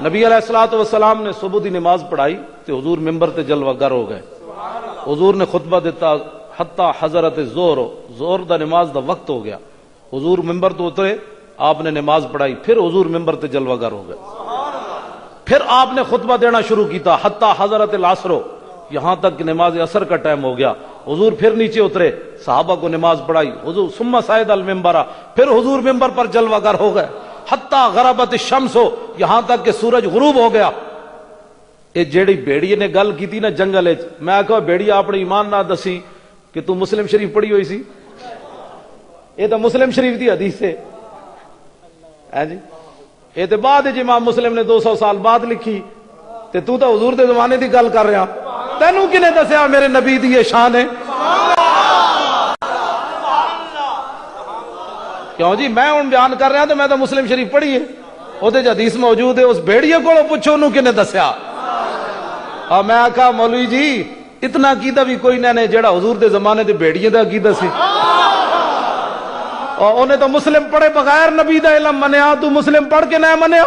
نبی علیہ الصلوۃ والسلام نے صبح دی نماز پڑھائی تے حضور ممبر تے جلوہ گر ہو گئے، حضور نے خطبہ دیتا حتی حضرت زہر دا نماز دا وقت ہو گیا، حضور ممبر تو اترے، آپ نے نماز پڑھائی، پھر حضور ممبر تے جلوہ گر ہو گئے، پھر آپ نے خطبہ دینا شروع کیتا حتی حضرت العصر، یہاں تک کہ نماز عصر کا ٹائم ہو گیا، حضور پھر نیچے اترے، صحابہ کو نماز پڑھائی، حضور ثم صعد المنبر، پھر حضور ممبر پر جلوہ گر ہو گئے، حتی غربت الشمس، یہاں تک کہ سورج غروب ہو گیا۔ یہ جیڑی بھیڑیے نے گل کی تھی نا جنگل وچ، میں کہا بھیڑیا اپنے ایمان نہ دسی کہ تو مسلم شریف پڑھی ہوئی سی، یہ تو مسلم شریف دی حدیث ہے جی، یہ تو بعد امام مسلم نے 200 سال بعد لکھی، تے تو حضور دے زمانے دی گل کر رہا، تینوں کنے دسیا میرے نبی دی یہ شان ہے؟ کیوں جی میں ہوں بیان کر رہا تو میں تو مسلم شریف پڑھی ہے، وہ حدیث موجود ہے، اس بھیڑیے کو پوچھو انہوں کنے دسیا؟ اور میں آکھا مولوی جی اتنا عقیدہ بھی کوئی نہ جڑا حضور دے زمانے دے بھیڑیے دا عقیدہ سی، اور انہیں تو مسلم پڑھے بغیر نبی دا علم منیا، تو مسلم پڑھ کے نہ منیا؟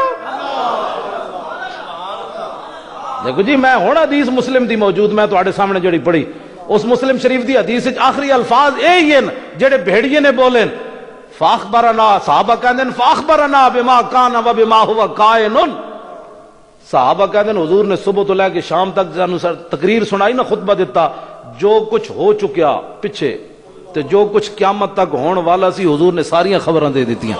دیکھو جی میں ہوں حدیث مسلم دی موجود، میں تواڈے سامنے جڑی پڑھی اس مسلم شریف دی حدیث آخری الفاظ یہی ہیں جڑے بھیڑیے نے بولے، فاخبرنا، صحابہ کہندے ہیں فاخبرنا بما کان و بما هو کائن، صحابہ کہندے ہیں حضور نے صبح تو لے کے شام تک تقریر سنائی نا، خطبہ دیتا، جو کچھ ہو چکیا پیچھے تے جو کچھ قیامت تک ہون والا سی حضور نے ساریاں خبراں دے دیتیاں،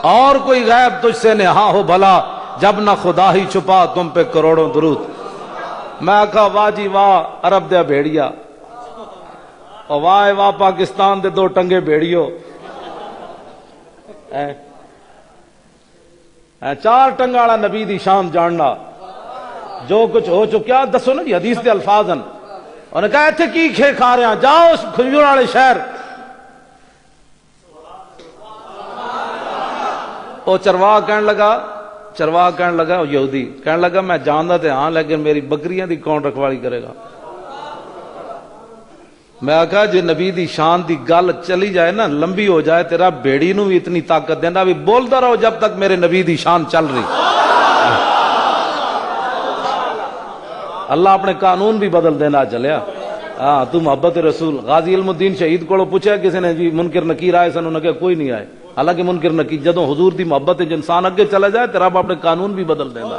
اور کوئی غیب تجھ سے نہا ہو بھلا، جب نہ خدا ہی چھپا تم پہ کروڑوں درود۔ میں کہا واہ جی واہ عرب دے بھیڑیا، اور واہ واہ پاکستان دے دو ٹنگے بھیڑیو، چار ٹنگا والا نبی دی شان جاننا، جو کچھ ہو چکیا دسو نا جی حدیث دے الفاظ ہیں، انہوں نے کہا ایتھے کی کھے کھا رہے ہیں، جاؤ اس کھجور والے شہر، وہ چرواہ کہنے لگا یہودی کہنے لگا میں جاندا تے ہاں لیکن میری بکریاں دی کون رکھوالی کرے گا؟ میں کہا جی نبی دی شان دی گل چلی جائے نا، لمبی ہو جائے، تیرا بیڑی نو بھی اتنی طاقت دینا بھی بولتا رہو جب تک میرے نبی دی شان چل رہی۔ اللہ اپنے قانون بھی بدل دینا چلیا، ہاں تو محبت رسول۔ غازی علم الدین شہید کو پوچھا کسی نے جی منکر نکیر آئے سن، انہوں نے کہا کوئی نہیں آئے، حالانکہ منکر نکیر جدوں حضور دی محبت انسان اگے چلا جائے تیرا رب اپنے قانون بھی بدل دینا۔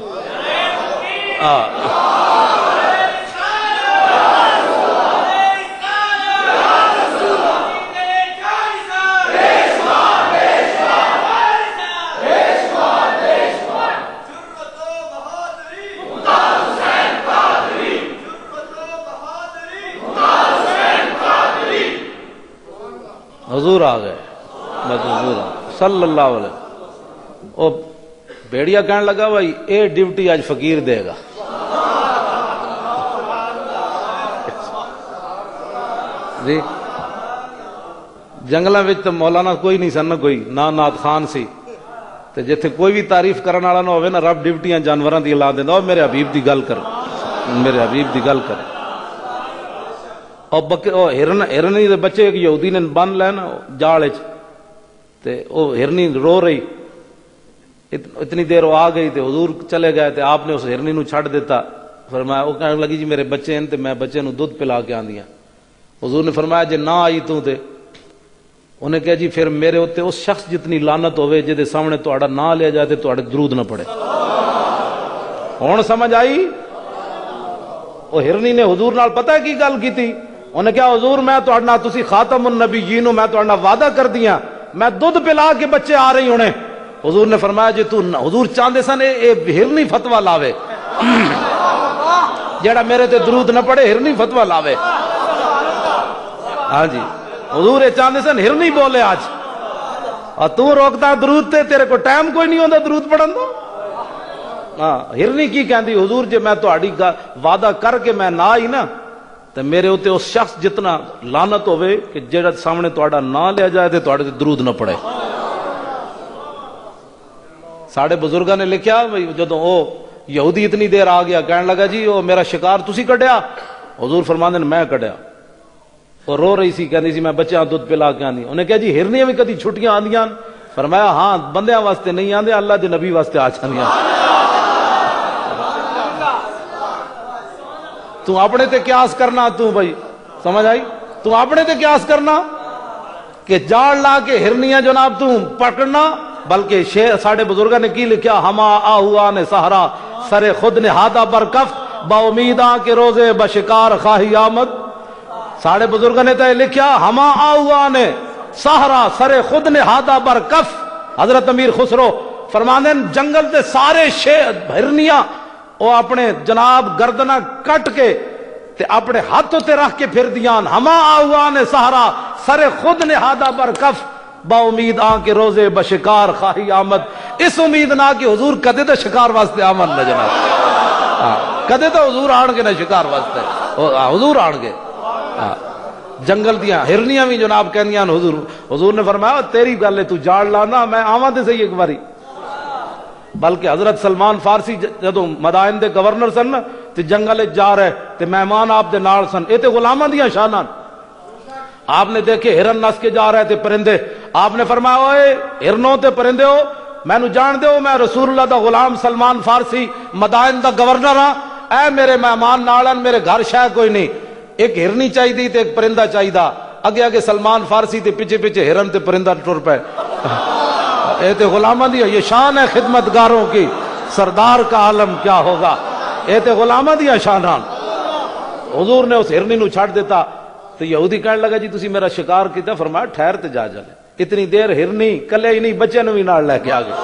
حضور آ گئے، بس حضور صلی اللہ علیہ وسلم۔ وہ بھیڑیا کہنے لگا بھائی اے ڈیوٹی آج فقیر دے گا۔ جی جنگلاں وچ تے مولانا کوئی نہیں سن، کوئی نہ نعت خان سی، تے جتھے کوئی بھی تعریف کرن والا نہ ہوے نا رب ڈیوٹیاں جانوراں دی لا دیندا، او میرے حبیب دی گل کر، میرے حبیب دی گل کر۔ اور ہرنی دے بچے ایک یہودی نے بن لے نا جال وچ، تے او ہرنی رو رہی، اتنی دیر وہ آ گئی تے حضور چلے گئے تے آپ نے اس ہرنی نو چھڈ دیتا، فرمایا وہ کہنے لگی جی میرے بچے ہیں تے میں بچے نو دودھ پلا کے آندیاں۔ حضور نے فرمایا جے نہ آئی تو تے انہیں کہا جی پھر میرے ہوتے اس شخص جتنی لعنت ہوئے جے سامنے تہاڈا نہ لیا جائے تے تہاڈے درود نہ پڑے۔ ہن سمجھ آئی؟ وہ ہرنی نے حضور نال پتہ کی گل کیتی، انہیں کہا حضور میں تہاڈے نال تسی خاتم النبیین ہو، میں تہاڈے نال وعدہ کر دیاں میں دودھ پلا کے بچے آ رہی ہونے۔ حضور نے فرمایا جی تو حضور چاہندے سن اے ہرنی فتوی لاوے، جیڑا میرے تے درود نہ پڑے ہرنی فتوی لاوے۔ ہاں جی حضور یہ چاہندے سن ہرنی بولے آج، اور تو روکتا درود تے، تیرے کو ٹائم کوئی نہیں ہوندا درود پڑھن دا۔ ہاں ہرنی کی کہندی حضور جے میں تہاڈی وعدہ کر کے میں نہ آئی نا تے میرے اوتے اس شخص جتنا لعنت ہوئے کہ جیڑا سامنے تہاڈا نہ لیا جائے تے تہاڈے تے درود نہ پڑے۔ ساڑھے بزرگاں نے لکھیا جدوں او یہودی اتنی دیر آ گیا کہنے لگا جی او میرا شکار تسی کڈیا؟ حضور فرماندے نے میں کڈیا۔ اور رو رہی سی، کہندی سی میں بچیاں دودھ پلا کے آندی۔ انہیں کہا جی ہرنیاں بھی کدی چھٹیاں آندیاں؟ فرمایا ہاں بندیاں واسطے نہیں آندے، اللہ دے نبی واسطے آ جاندیاں۔ تو اپنے تے قیاس کرنا، تو بھائی سمجھ آئی؟ تو اپنے تے قیاس کرنا کہ جاڑ لا کے ہرنیاں جناب تو پکڑنا، بلکہ ساڑھے بزرگاں نے کی لکھیا ہما آہوا نے سہرا سر خود نے ہاتھا پر کف با امیداں کے روزے بشکار خواہی آمد۔ ساڑھے بزرگاں نے تے لکھیا ہما آہوا نے سہرا سر خود نے ہاتھا پر کف۔ حضرت امیر خسرو فرماندے جنگل تے سارے ہرنیاں وہ اپنے جناب گردنا کٹ کے تے اپنے ہاتھوں تے رکھ کے پھر دیان، ہما آہوا نے سہرا سر خود نے ہاتھا پر کف۔ با امید آن کے روزے بشکار خواہی آمد. اس امید نہ کہ حضور کدے تو شکار واسطے آمد نہ جناب, کدے تو حضور آن کے نہ شکار واسطے حضور آن کے. جنگل دیاں ہرنیاں بھی جناب کہندیاں حضور نے فرمایا تیری گل ہے تو جان لانا میں آواں تے صحیح ایک باری. بلکہ حضرت سلمان فارسی جدوں مدائن دے گورنر سن نا تے جنگل جا رہے تے مہمان آپ دے نال سن, اے تے غلاماں دیاں شاناں. آپ نے دیکھے ہرن نس کے جا رہے تھے پرندے, آپ نے فرمایا اوئے ہرنوں تے پرندے ہو مینوں جان دیو میں رسول اللہ دا غلام سلمان فارسی مدائن دا گورنر ہاں, اے میرے مہمان نالن میرے گھر شے کوئی نہیں, ایک ہرنی چاہیے تے ایک پرندہ چاہیے. اگے اگے سلمان فارسی تے پیچھے پیچھے ہرن تے پرندہ ٹر پے. اے تے غلاماں دی یہ شان ہے خدمتگاروں کی, سردار کا عالم کیا ہوگا. اے تے غلاماں دی شاناں. حضور نے اس ہرنی نو چھڑ دیتا تو یہودی کہنے لگا جی تسی میرا شکار کیتا. فرمایا ٹھہر تے جا جلے. اتنی دیر ہرنی کلے ہی نہیں بچے نو بھی نال لے کے آ گئے.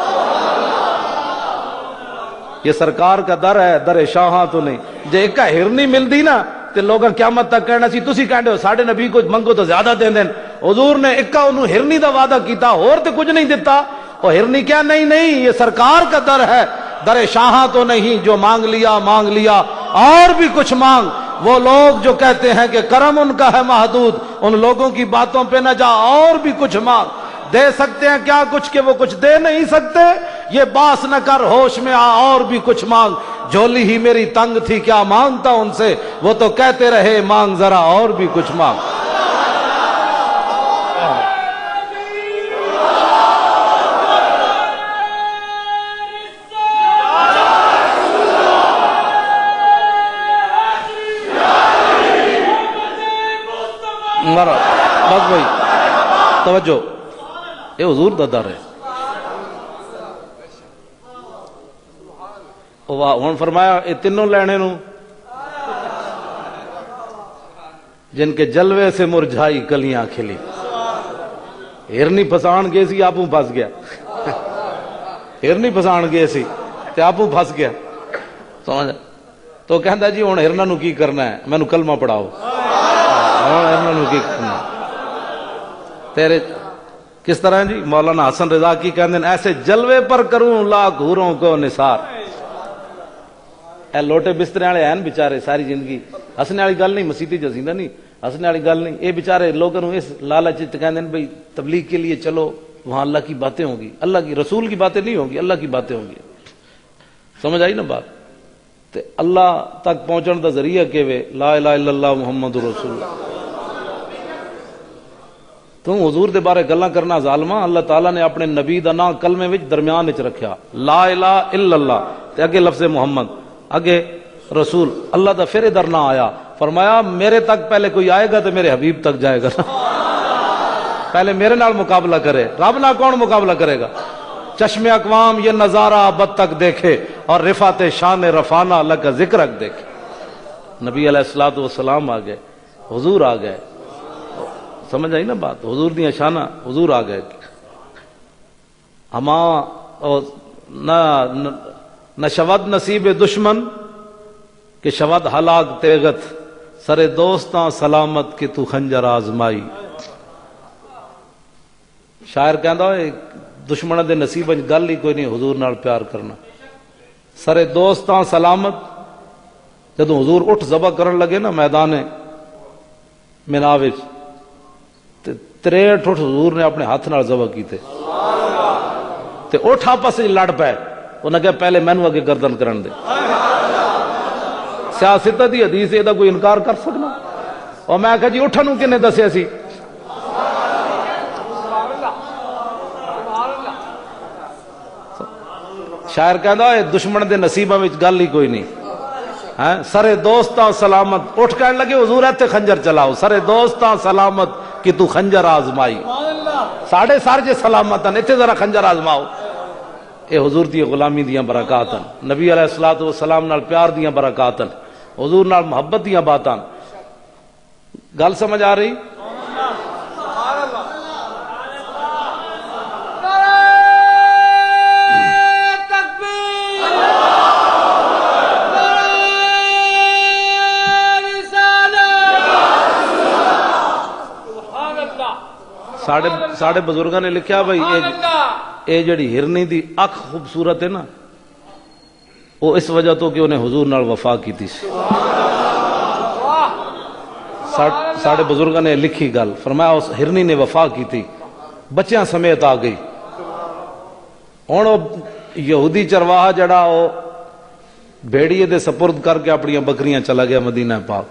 یہ سرکار کا در ہے, در شاہاں تو نہیں. جے ایک ہرنی ملدی نا تے لوگاں قیامت تک کہنا سی تسی کہندے ہو ساڈے نبی کو منگو تو زیادہ دین دین. حضور نے اکا انہوں ہرنی دا وعدہ کیتا اور تے کچھ نہیں دیتا. اور ہرنی کیا نہیں نہیں یہ سرکار کا در ہے, در شاہاں تو نہیں. جو مانگ لیا اور بھی کچھ مانگ. وہ لوگ جو کہتے ہیں کہ کرم ان کا ہے محدود, ان لوگوں کی باتوں پہ نہ جا, اور بھی کچھ مانگ. دے سکتے ہیں کیا کچھ کہ وہ کچھ دے نہیں سکتے. یہ باس نہ کر ہوش میں آ اور بھی کچھ مانگ. جھولی ہی میری تنگ تھی کیا مانگتا ان سے, وہ تو کہتے رہے مانگ ذرا اور بھی کچھ مانگ. بس بھائی توجہ, یہ حضور دا در ہے. ہن فرمایا یہ تینوں لینے نو جن کے جلوے سے مرجھائی کلیاں کھلی. ہرنی پھسان گئے سی آپوں پھس گیا. ہرنی پھسان گئے سی تے آپوں پھس گیا. سمجھ تو کہندا جی ہن ہرنا نو کی کرنا ہے, مینوں کلمہ پڑھاؤ. ہرنا نو کی کرنا تیرے کس طرح جی. مولانا حسن رضا کی کہندے ایسے جلوے پر کروں لاکھ حوروں کو نثار. اے لوٹے بسترے والے ہیں بیچارے ساری زندگی. ہسنے والی گل نہیں, مسیتی جسیندہ نہیں, ہسنے والی گل نہیں. یہ بیچارے لوگوں اس لالچ کہندے بھائی تبلیغ کے لیے چلو وہاں اللہ کی باتیں ہوں گی, اللہ کی رسول کی باتیں نہیں ہوں گی, اللہ کی باتیں ہوں گی. سمجھ آئی نا بات. تے اللہ تک پہنچن دا ذریعہ کہ لا الہ الا اللہ محمد رسول اللہ. تم حضور دے بارے گلاں کرنا ظالماں. اللہ تعالیٰ نے اپنے نبی دا نام کلمے وچ درمیان وچ رکھیا, لا الہ الا اللہ تے اگے لفظ محمد, اگے رسول. اللہ دا پھر ادھر نہ آیا. فرمایا میرے تک پہلے کوئی آئے گا تو میرے حبیب تک جائے گا. پہلے میرے نال مقابلہ کرے, رب نال کون مقابلہ کرے گا. چشم اقوام یہ نظارہ ابد تک دیکھے اور رفعت شان رفانہ اللہ کا ذکر دیکھے. نبی علیہ الصلوۃ والسلام آ گئے, حضور آ گئے. سمجھ آئی نا بات. حضور دیا شانہ حضور آ گئے. ہما نہ شود نصیب دشمن کہ شود ہلاک تیغت, سرے دوستاں سلامت کہ تو خنجر آزمائی. شاعر کہندا ہے دشمن دے نصیب گل ہی کوئی نہیں حضور نال پیار کرنا. سرے دوستاں سلامت. جدوں حضور اٹھ ذبح کرن لگے نا میدان مینا وچ, 63 اٹھ حضور نے اپنے ہاتھ نال ذبح کیتے تے اٹھ آپس وچ لڑ پے. انہاں کہا پہلے مینوں اگے گردن کرن دے. سیاست دی حدیث اے دا کوئی انکار کر سکنا. اور میں کہا جی اٹھن نوں کنے دسیا سی. شاعر کہندا ہے دشمن دے نصیباں وچ گل ہی کوئی نہیں. سرے دوستاں سلامت. اٹھ کہن لگے حضور ایتھے خنجر چلاؤ. سرے دوستاں سلامت کہ تو خنجر آزمائی. ساڑھے سار جے سلامت ہیں, ایتھے ذرا خنجر آزماؤ. اے حضور دی غلامی دیاں برکات ہیں, نبی علیہ الصلوۃ والسلام نال پیار دیاں برکات ہیں, حضور نال محبت دیاں باتاں. گل سمجھ آ رہی؟ ساڑھے بزرگاں نے لکھیا بھائی اے جڑی ہرنی دی اکھ خوبصورت ہے نا وہ اس وجہ تو کہ انہیں حضور نال وفا کی تھی. ساڑھے بزرگاں نے لکھی گل فرمایا اس ہرنی نے وفا کی تھی بچیاں سمیت آ گئی. ہوں یہودی چرواہا جڑا وہ بھیڑیے دے سپرد کر کے اپنی بکریاں چلا گیا مدینہ پاک.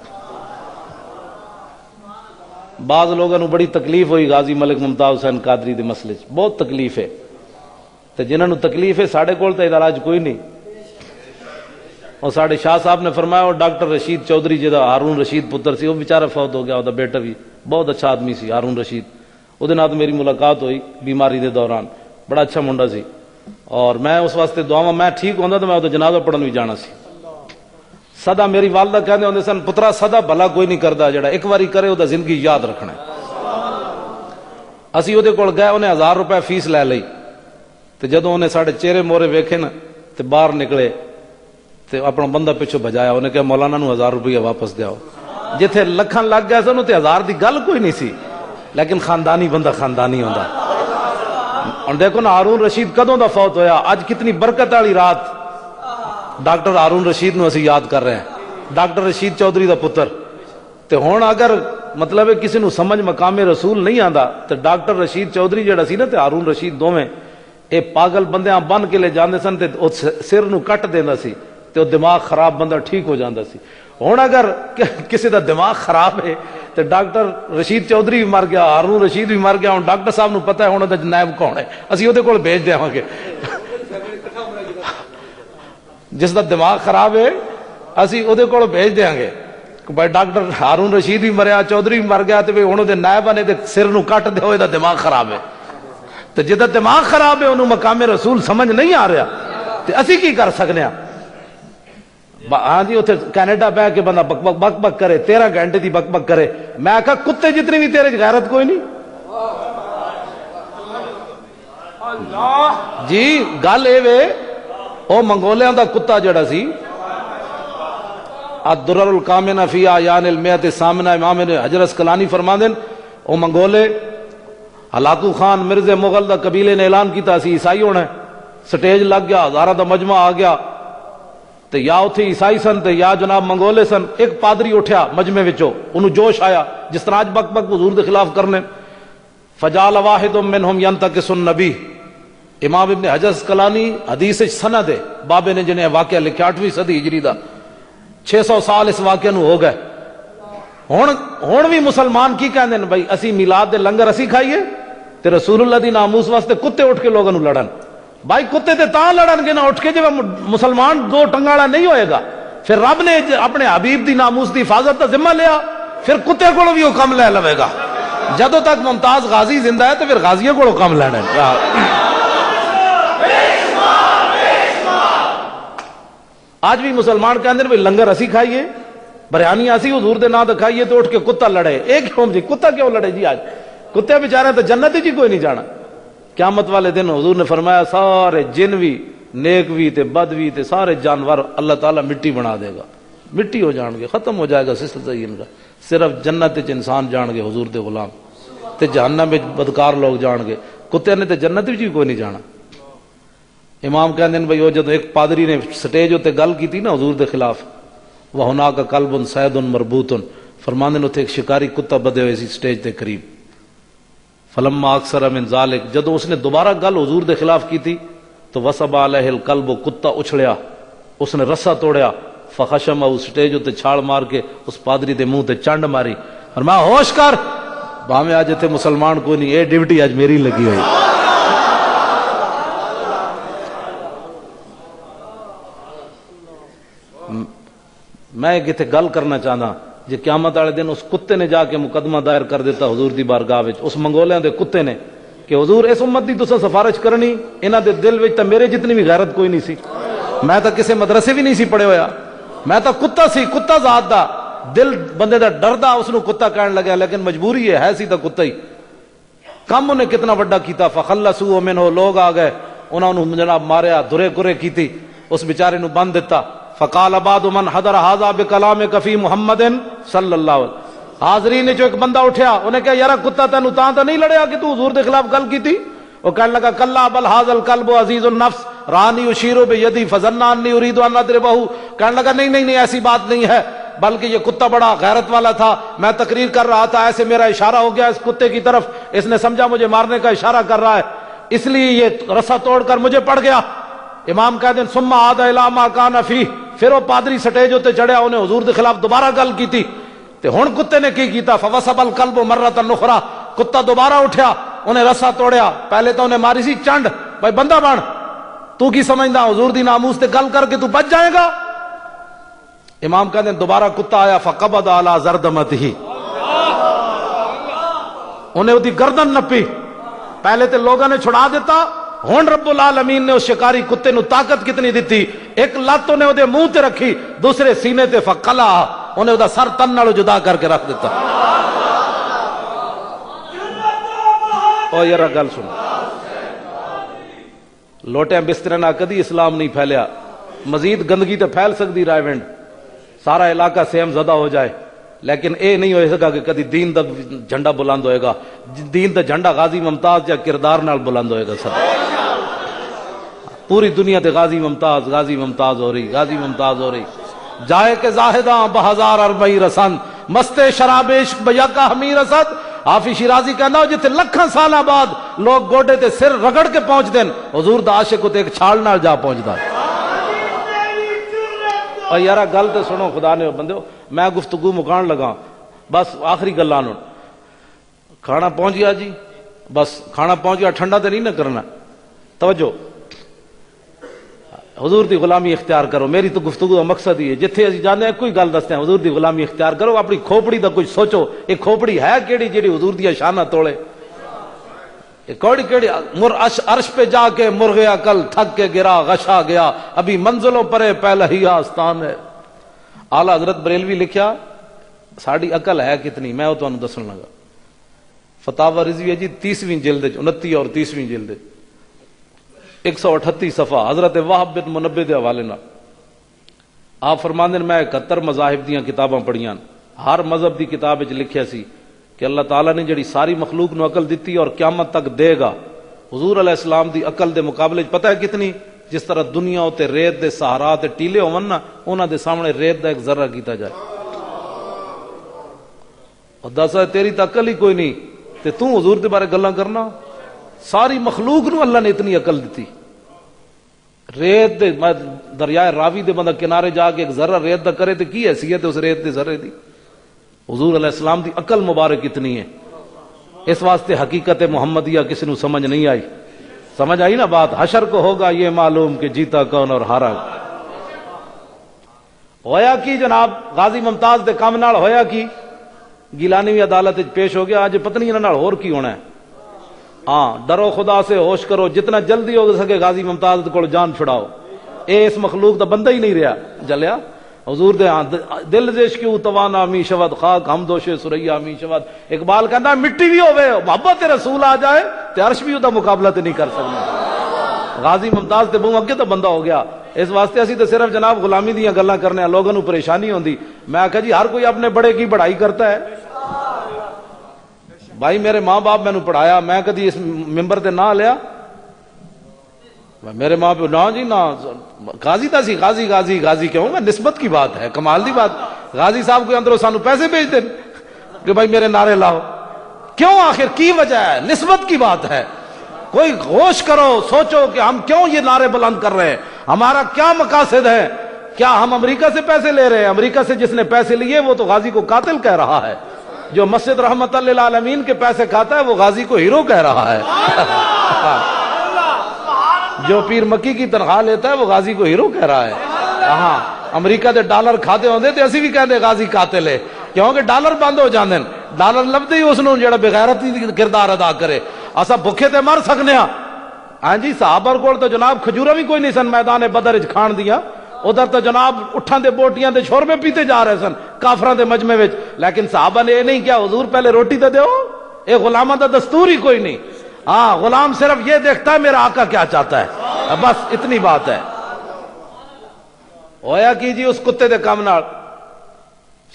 بعض لوگوں نے بڑی تکلیف ہوئی غازی ملک ممتاز حسین قادری دے مسئلے بہت تکلیف ہے تو جنہوں نے تکلیف ہے ساڑھے کول تو علاج کوئی نہیں. اور ساڑھے شاہ صاحب نے فرمایا اور ڈاکٹر رشید چودھری جہاں ہارون رشید پتر سی وہ بیچارہ فوت ہو گیا وہ بیٹا بھی بہت اچھا آدمی سی ہارون رشید. وہ نال میری ملاقات ہوئی بیماری دے دوران بڑا اچھا منڈا سی اور میں اس واسطے دعاواں میں ٹھیک ہوندا تو میں وہ جنازہ پڑھن بھی جانا سی. سدا میری والدہ کہندے ہوندے سن پترا سدا بھلا کوئی نہیں کردا جڑا ایک واری کرے وہ زندگی یاد رکھنا ہے. اسی وہ کول گئے انہیں 1000 روپے فیس لے لئی تو جدوں انہیں ساڈے چہرے مورے ویکھے نا تو باہر نکلے تو اپنا بندہ پیچھے بجایا انہیں کہا مولانا نو 1000 روپیہ واپس دیاؤ. جتھے لکھاں لگ گیا سن تے 1000 دی گل کوئی نہیں سی لیکن خاندانی بندہ خاندانی ہوندا. اور دیکھو نا ہارون رشید کدوں دا فوت ہویا اج کتنی برکت والی رات. ڈاکٹر ہارون رشید نو اسی یاد کر رہے ہیں ڈاکٹر رشید چودھری دا پتر. تے ہون اگر مطلب کسی نو سمجھ مقام رسول نہیں آندا تے ڈاکٹر رشید چودھری جڑا سی نا تے ہارون رشید دوویں اے پاگل بندیاں بن کے لے جاندے سن تے او سر نو کٹ دیندا سی تے او دماغ خراب بندہ ٹھیک ہو جاندا سی. ہن اگر کسی دا دماغ خراب ہے تے ڈاکٹر رشید چودھری بھی مر گیا ہارون رشید بھی مر گیا ہن ڈاکٹر صاحب نو پتہ ہے ہن دا نائب کون ہے اسی او دے کول بھیج دیاں گے. جس دا دماغ خراب ہے اسی او دے کول بھیج دیاں گے بھائی ڈاکٹر ہارون رشید بھی مریا چودھری بھی مر گیا تے ہن دے نائب نے تے سر نو کٹ دے ہوئے دا دماغ خراب ہے. تے جدا دماغ خراب ہے انہوں مقام رسول سمجھ نہیں آ رہا تے اسی کی کر سکنے ہیں. ہاں جی اتنے کینیڈا بہ کے بندہ بک بک بک بک کرے 13 گھنٹے دی بک بک کرے. میں کہا کتے جتنی بھی تیرے غیرت کوئی نہیں. جی گل اے وے او منگولیاں دا کتا جڑا سی الدرر الکامنہ فی اعیان المئۃ الثامنہ امام حجر اسقلانی فرماندے او منگولے ہلاکو خان مرزا مغل دا قبیلے نے اعلان کیتا اسی عیسائی ہونا ہے. سٹیج لگ گیا ہزاراں دا مجمع آ گیا تے یا اتھے عیسائی سن تے یا جناب منگولے سن. ایک پادری اٹھیا مجمع وچوں انہوں جوش آیا جس طرح اج بک بک حضور دے خلاف کرنے. فجعل واحد منہم ینتقص النبی. امام ابن حجر اسقلانی حدیث سند ہے بابے نے جنہیں واقعہ لکھا 8ویں صدی ہجری دا 600 سال اس واقعہ نو ہو گئے. ہن بھی مسلمان کی کہندے بھائی اسی میلاد دے لنگر اسی کھائیے تے رسول اللہ دی ناموس واسطے کتے اٹھ کے لوگوں لڑن. بھائی کتے تے تاں لڑن گے نہ اٹھ کے جب مسلمان دو ٹنگاڑا نہیں ہوئے گا. پھر رب نے اپنے حبیب دی ناموس دی حفاظت کا ذمہ لیا پھر کتے کو بھی وہ کم لے لوے گا. جدوں تک ممتاز غازی زندہ ہے تو پھر غازیوں کو کم لینا. آج بھی مسلمان کہندے ہیں بھائی لنگر اسی کھائیے بریانی اسی حضور دے نام تے کھائیے تو اٹھ کے کتا لڑے. ایک کیوں جی کتا کیوں لڑے جی؟ آج کتے بیچارے تو جنت ہی جی کوئی نہیں جانا. قیامت والے دن حضور نے فرمایا سارے جن بھی نیک بھی تے بد بھی تے سارے جانور اللہ تعالیٰ مٹی بنا دے گا. مٹی ہو جان گے ختم ہو جائے گا سلسلہ ان کا. صرف جنت وچ انسان جان گے حضور دے غلام تے جہنم وچ بدکار لوگ جان گے. کتے نے تے جنت وچ کوئی نہیں جانا. امام کہندے ہیں بھائی وہ جدوں ایک پادری نے سٹیج تے گل کیتی نا حضور دے خلاف وَهُنَاكَ قَلْبٌ صَيْدٌ مَرْبُوطٌ فرماندے نے ایک شکاری کتا بدے ہوئے سی سٹیج تے قریب. فلما اکثر من ذالک جدوں اس نے دوبارہ گل حضور دے خلاف کی تھی تو وصب علیہ القلب کتا اچھڑیا اس نے رسا توڑیا. فخشم اس سٹیج تے چھال مار کے اس پادری دے منہ تے چنڈ ماری اور میں ہوش کر باویں اج تے مسلمان کوئی نہیں اے ڈیوٹی اج میری لگی ہوئی. میں کتے گل کرنا چاہتا جی قیامت والے دن اس کتے نے جا کے مقدمہ دائر کر دیتا حضور دی بارگاہ وچ اس منگولیاں دے کتے نے کہ حضور اس امت دی تساں سفارش کرنی انہاں دے دل وچ تے میرے جتنی بھی غیرت کوئی نہیں سی. میں تو کسے مدرسے بھی نہیں سی پڑھے ہویا. میں تو کتا سی کتا ذات دا دل بندے دا ڈردا اس نو کتا کہن لگا لیکن مجبوری ہے سی تو کتا ہی. کم انہیں کتنا بڑا کیتا فخلصوا منہ لوگ آ گئے انہاں نو جناب ماریا دھرے کرے کیتی اس بیچارے نو بند دیتا. فقال بعض من حضر هذا بكلامك في محمد صلی اللہ علیہ وسلم حاضرین جو ایک بندہ اٹھیا انہیں کہا یار کتا تینوں تاں تو نہیں لڑیا کہ تو حضور دے خلاف گل کی تھی؟ وہ کہنے لگا کلا بل ھذا الکلب عزیز النفس رانی اشیر بیدی فظن انی اريد ان اضربہ. کہنے لگا نہیں نہیں نہیں ایسی بات نہیں ہے، بلکہ یہ کتا بڑا غیرت والا تھا، میں تقریر کر رہا تھا، ایسے میرا اشارہ ہو گیا اس کتے کی طرف، اس نے سمجھا مجھے مارنے کا اشارہ کر رہا ہے، اس لیے یہ رسا توڑ کر مجھے پڑ گیا. امام کہتے ہیں ثم عاد الی ما کان فیہ. پھر وہ پادری سٹیج ہوتے چڑھیا، انہیں حضور کے خلاف دوبارہ گل کی تھی. تے ہن کتے نے کی کیتا فوسب الکلب مرۃ اخرى. کتا دوبارہ اٹھیا، انہیں رسا توڑیا. پہلے تو انہیں ماری سی چنڈ، بھائی بندہ بن، تو کی سمجھدا حضور دی ناموس تے گل کر کے تو بچ جائے گا؟ امام کہتے ہیں دوبارہ کتا آیا فقبض علی زردمتہ، انہیں وہ دی گردن نپی. پہلے تے لوگوں نے چھڑا دیتا، ہن رب العالمین نے اس شکاری کتے نو طاقت کتنی دیتی، ایک لت انہیں وہ منہ تے رکھی، دوسرے سینے تے فقلا، انہیں وہ سر تن نالو جدا کر کے رکھ دیتا. او یار گل سن، لوٹیاں بسترے نہ کدی اسلام نہیں پھیلیا، مزید گندگی تے پھیل سکتی رائے ونڈ، سارا علاقہ سیم زدہ ہو جائے، لیکن اے نہیں ہوئے سکا کہ کدی دین دا جھنڈا بلند ہوئے گا. دین دا جھنڈا غازی ممتاز یا کردار نال بلند ہوئے گا. سب پوری دنیا تے غازی ممتاز ہو رہی، غازی ممتاز ہو رہی. جائے کہ زاہداں بہزار اربعی رسند مستے شراب عشق بیاکا حمیر اسد. حافظ شیرازی کہنا جتنے لکھاں سالہ بعد لوگ گوڈے تے سر رگڑ کے پہنچ دین، حضور دا عاشق تے ایک چھال نال جا پہنچدا. اور یارا گل تے سنو خدا نے بندیو، میں گفتگو مکان لگا، بس آخری گلاں نو. کھانا پہنچ گیا جی، بس کھانا پہنچ گیا، ٹھنڈا تے نہیں نہ کرنا. توجہ، حضور دی غلامی اختیار کرو. میری تو گفتگو کا مقصد ہی ہے، جتھے اسی جانے ہیں کوئی گل دستے ہیں، حضور دی غلامی اختیار کرو. اپنی کھوپڑی دا کچھ سوچو، یہ کھوپڑی ہے کیڑی جیڑی حضور دی شانہ توڑے؟ یہ کوڑی کیڑی عرش پہ جا کے مرغ عقل تھک کے گرا غشا گیا، ابھی منزلوں پرے پہلا ہی آستان ہے. اعلیٰ حضرت بریلوی لکھیا ساڑی عقل ہے کتنی، میں وہ تمہیں دسن لگا. فتاوی رضویہ جی 30ویں جلد 29 اور 30ویں جلد 138 صفحہ حضرت وہب بن منبہ دے حوالے نال آپ فرماندے میں 71 مذاہب دیاں کتاباں پڑھیاں، ہر مذہب دی کتاب وچ لکھیا سی کہ اللہ تعالیٰ نے جڑی ساری مخلوق نو عقل دیتی اور قیامت تک دے گا، حضور علیہ السلام دی عقل دے مقابلے پتہ ہے کتنی؟ جس طرح دنیا تے ریت دے سہارا تے ٹیلے ہون نا، انہاں دے سامنے ریت دا ایک ذرہ کیتا جائے. اور دس تیری تو عقل ہی کوئی نہیں تے تو حضور دے بارے گلاں کرنا. ساری مخلوق نو اللہ نے اتنی عقل دیتی. ریت دے دریائے راوی دے بندہ کنارے جا کے ایک ذرہ ریت دا کرے تے کی حیثیت ہے اس ریت دے ذرے دی؟ حضور علیہ السلام دی عقل مبارک اتنی ہے. اس واسطے حقیقت محمدیہ کسی نو سمجھ نہیں آئی. سمجھ آئی نا بات؟ حشر کو ہوگا یہ معلوم کہ جیتا کون اور ہارا. ہویا کی جناب غازی ممتاز دے کام نال ہویا کی؟ گیلانی عدالت پیش ہو گیا. آج پتہ نہیں انہاں نال ہور کی ہونا ہے. ہاں ڈرو خدا سے، ہوش کرو، جتنا جلدی ہو سکے غازی ممتاز کو جان چھڑاؤ. اے اس مخلوق دا بندہ ہی نہیں رہا جلیا. حضور دے دل دیش کیوں توانا می شود خاک ہم دوش سریا می شود. اقبال کہنا مٹی بھی ہوئے محبت رسول آ جائے تے عرش بھی دا مقابلہ تے نہیں کر سکنا. غازی ممتاز تے بہوں اگے تو بندہ ہو گیا. اس واسطے اسی تے صرف جناب غلامی دیاں گلاں کرنے ہیں، لوگوں نو پریشانی ہوندی. میں آکھا جی ہر کوئی اپنے بڑے کی بڑائی کرتا ہے. بھائی میرے ماں باپ میں نے پڑھایا، میں کدی اس ممبر تے نہ لیا؟ میرے ماں باپ نہ جی نہ غازی تا سی، غازی غازی غازی کیوں؟ میں نسبت کی بات ہے، کمال دی بات. غازی صاحب کو اندروں سانو پیسے بھیج دیں کہ بھائی میرے نعرے لاؤ، کیوں؟ آخر کی وجہ ہے؟ نسبت کی بات ہے. کوئی ہوش کرو، سوچو کہ ہم کیوں یہ نعرے بلند کر رہے ہیں، ہمارا کیا مقاصد ہے؟ کیا ہم امریکہ سے پیسے لے رہے ہیں؟ امریکہ سے جس نے پیسے لیے وہ تو غازی کو قاتل کہہ رہا ہے. جو مسجد رحمت للعالمین کے پیسے کھاتا ہے وہ غازی کو ہیرو کہہ رہا ہے. جو پیر مکی کی تنخواہ لیتا ہے وہ غازی کو ہیرو کہہ رہا ہے. ہاں امریکہ دے ڈالر کھاتے ہوندے تے اسی بھی کہندے غازی قاتل ہے، کیونکہ ڈالر بند ہو جاندے. ڈالر لبدے ہی اس نو جڑا بغیرتی کردار ادا کرے. اسا بھوکے تے مر سکنے ہاں. ہاں جی صحابہ کول تو جناب کھجورا بھی کوئی نہیں سن میدان بدر وچ کھان دیا. ادھر تو جناب اٹھاں دے بوٹیاں دے شوربے پیتے جا رہے سن کافراں دے مجمع وچ، لیکن صحابہ نے یہ نہیں کیا حضور پہلے روٹی تے دیو. اے غلاماں دا دستور ہی کوئی نہیں. ہاں غلام صرف یہ دیکھتا ہے میرا آقا کیا چاہتا ہے، بس اتنی بات ہے. ہویا کی جی اس کتے دے کام نال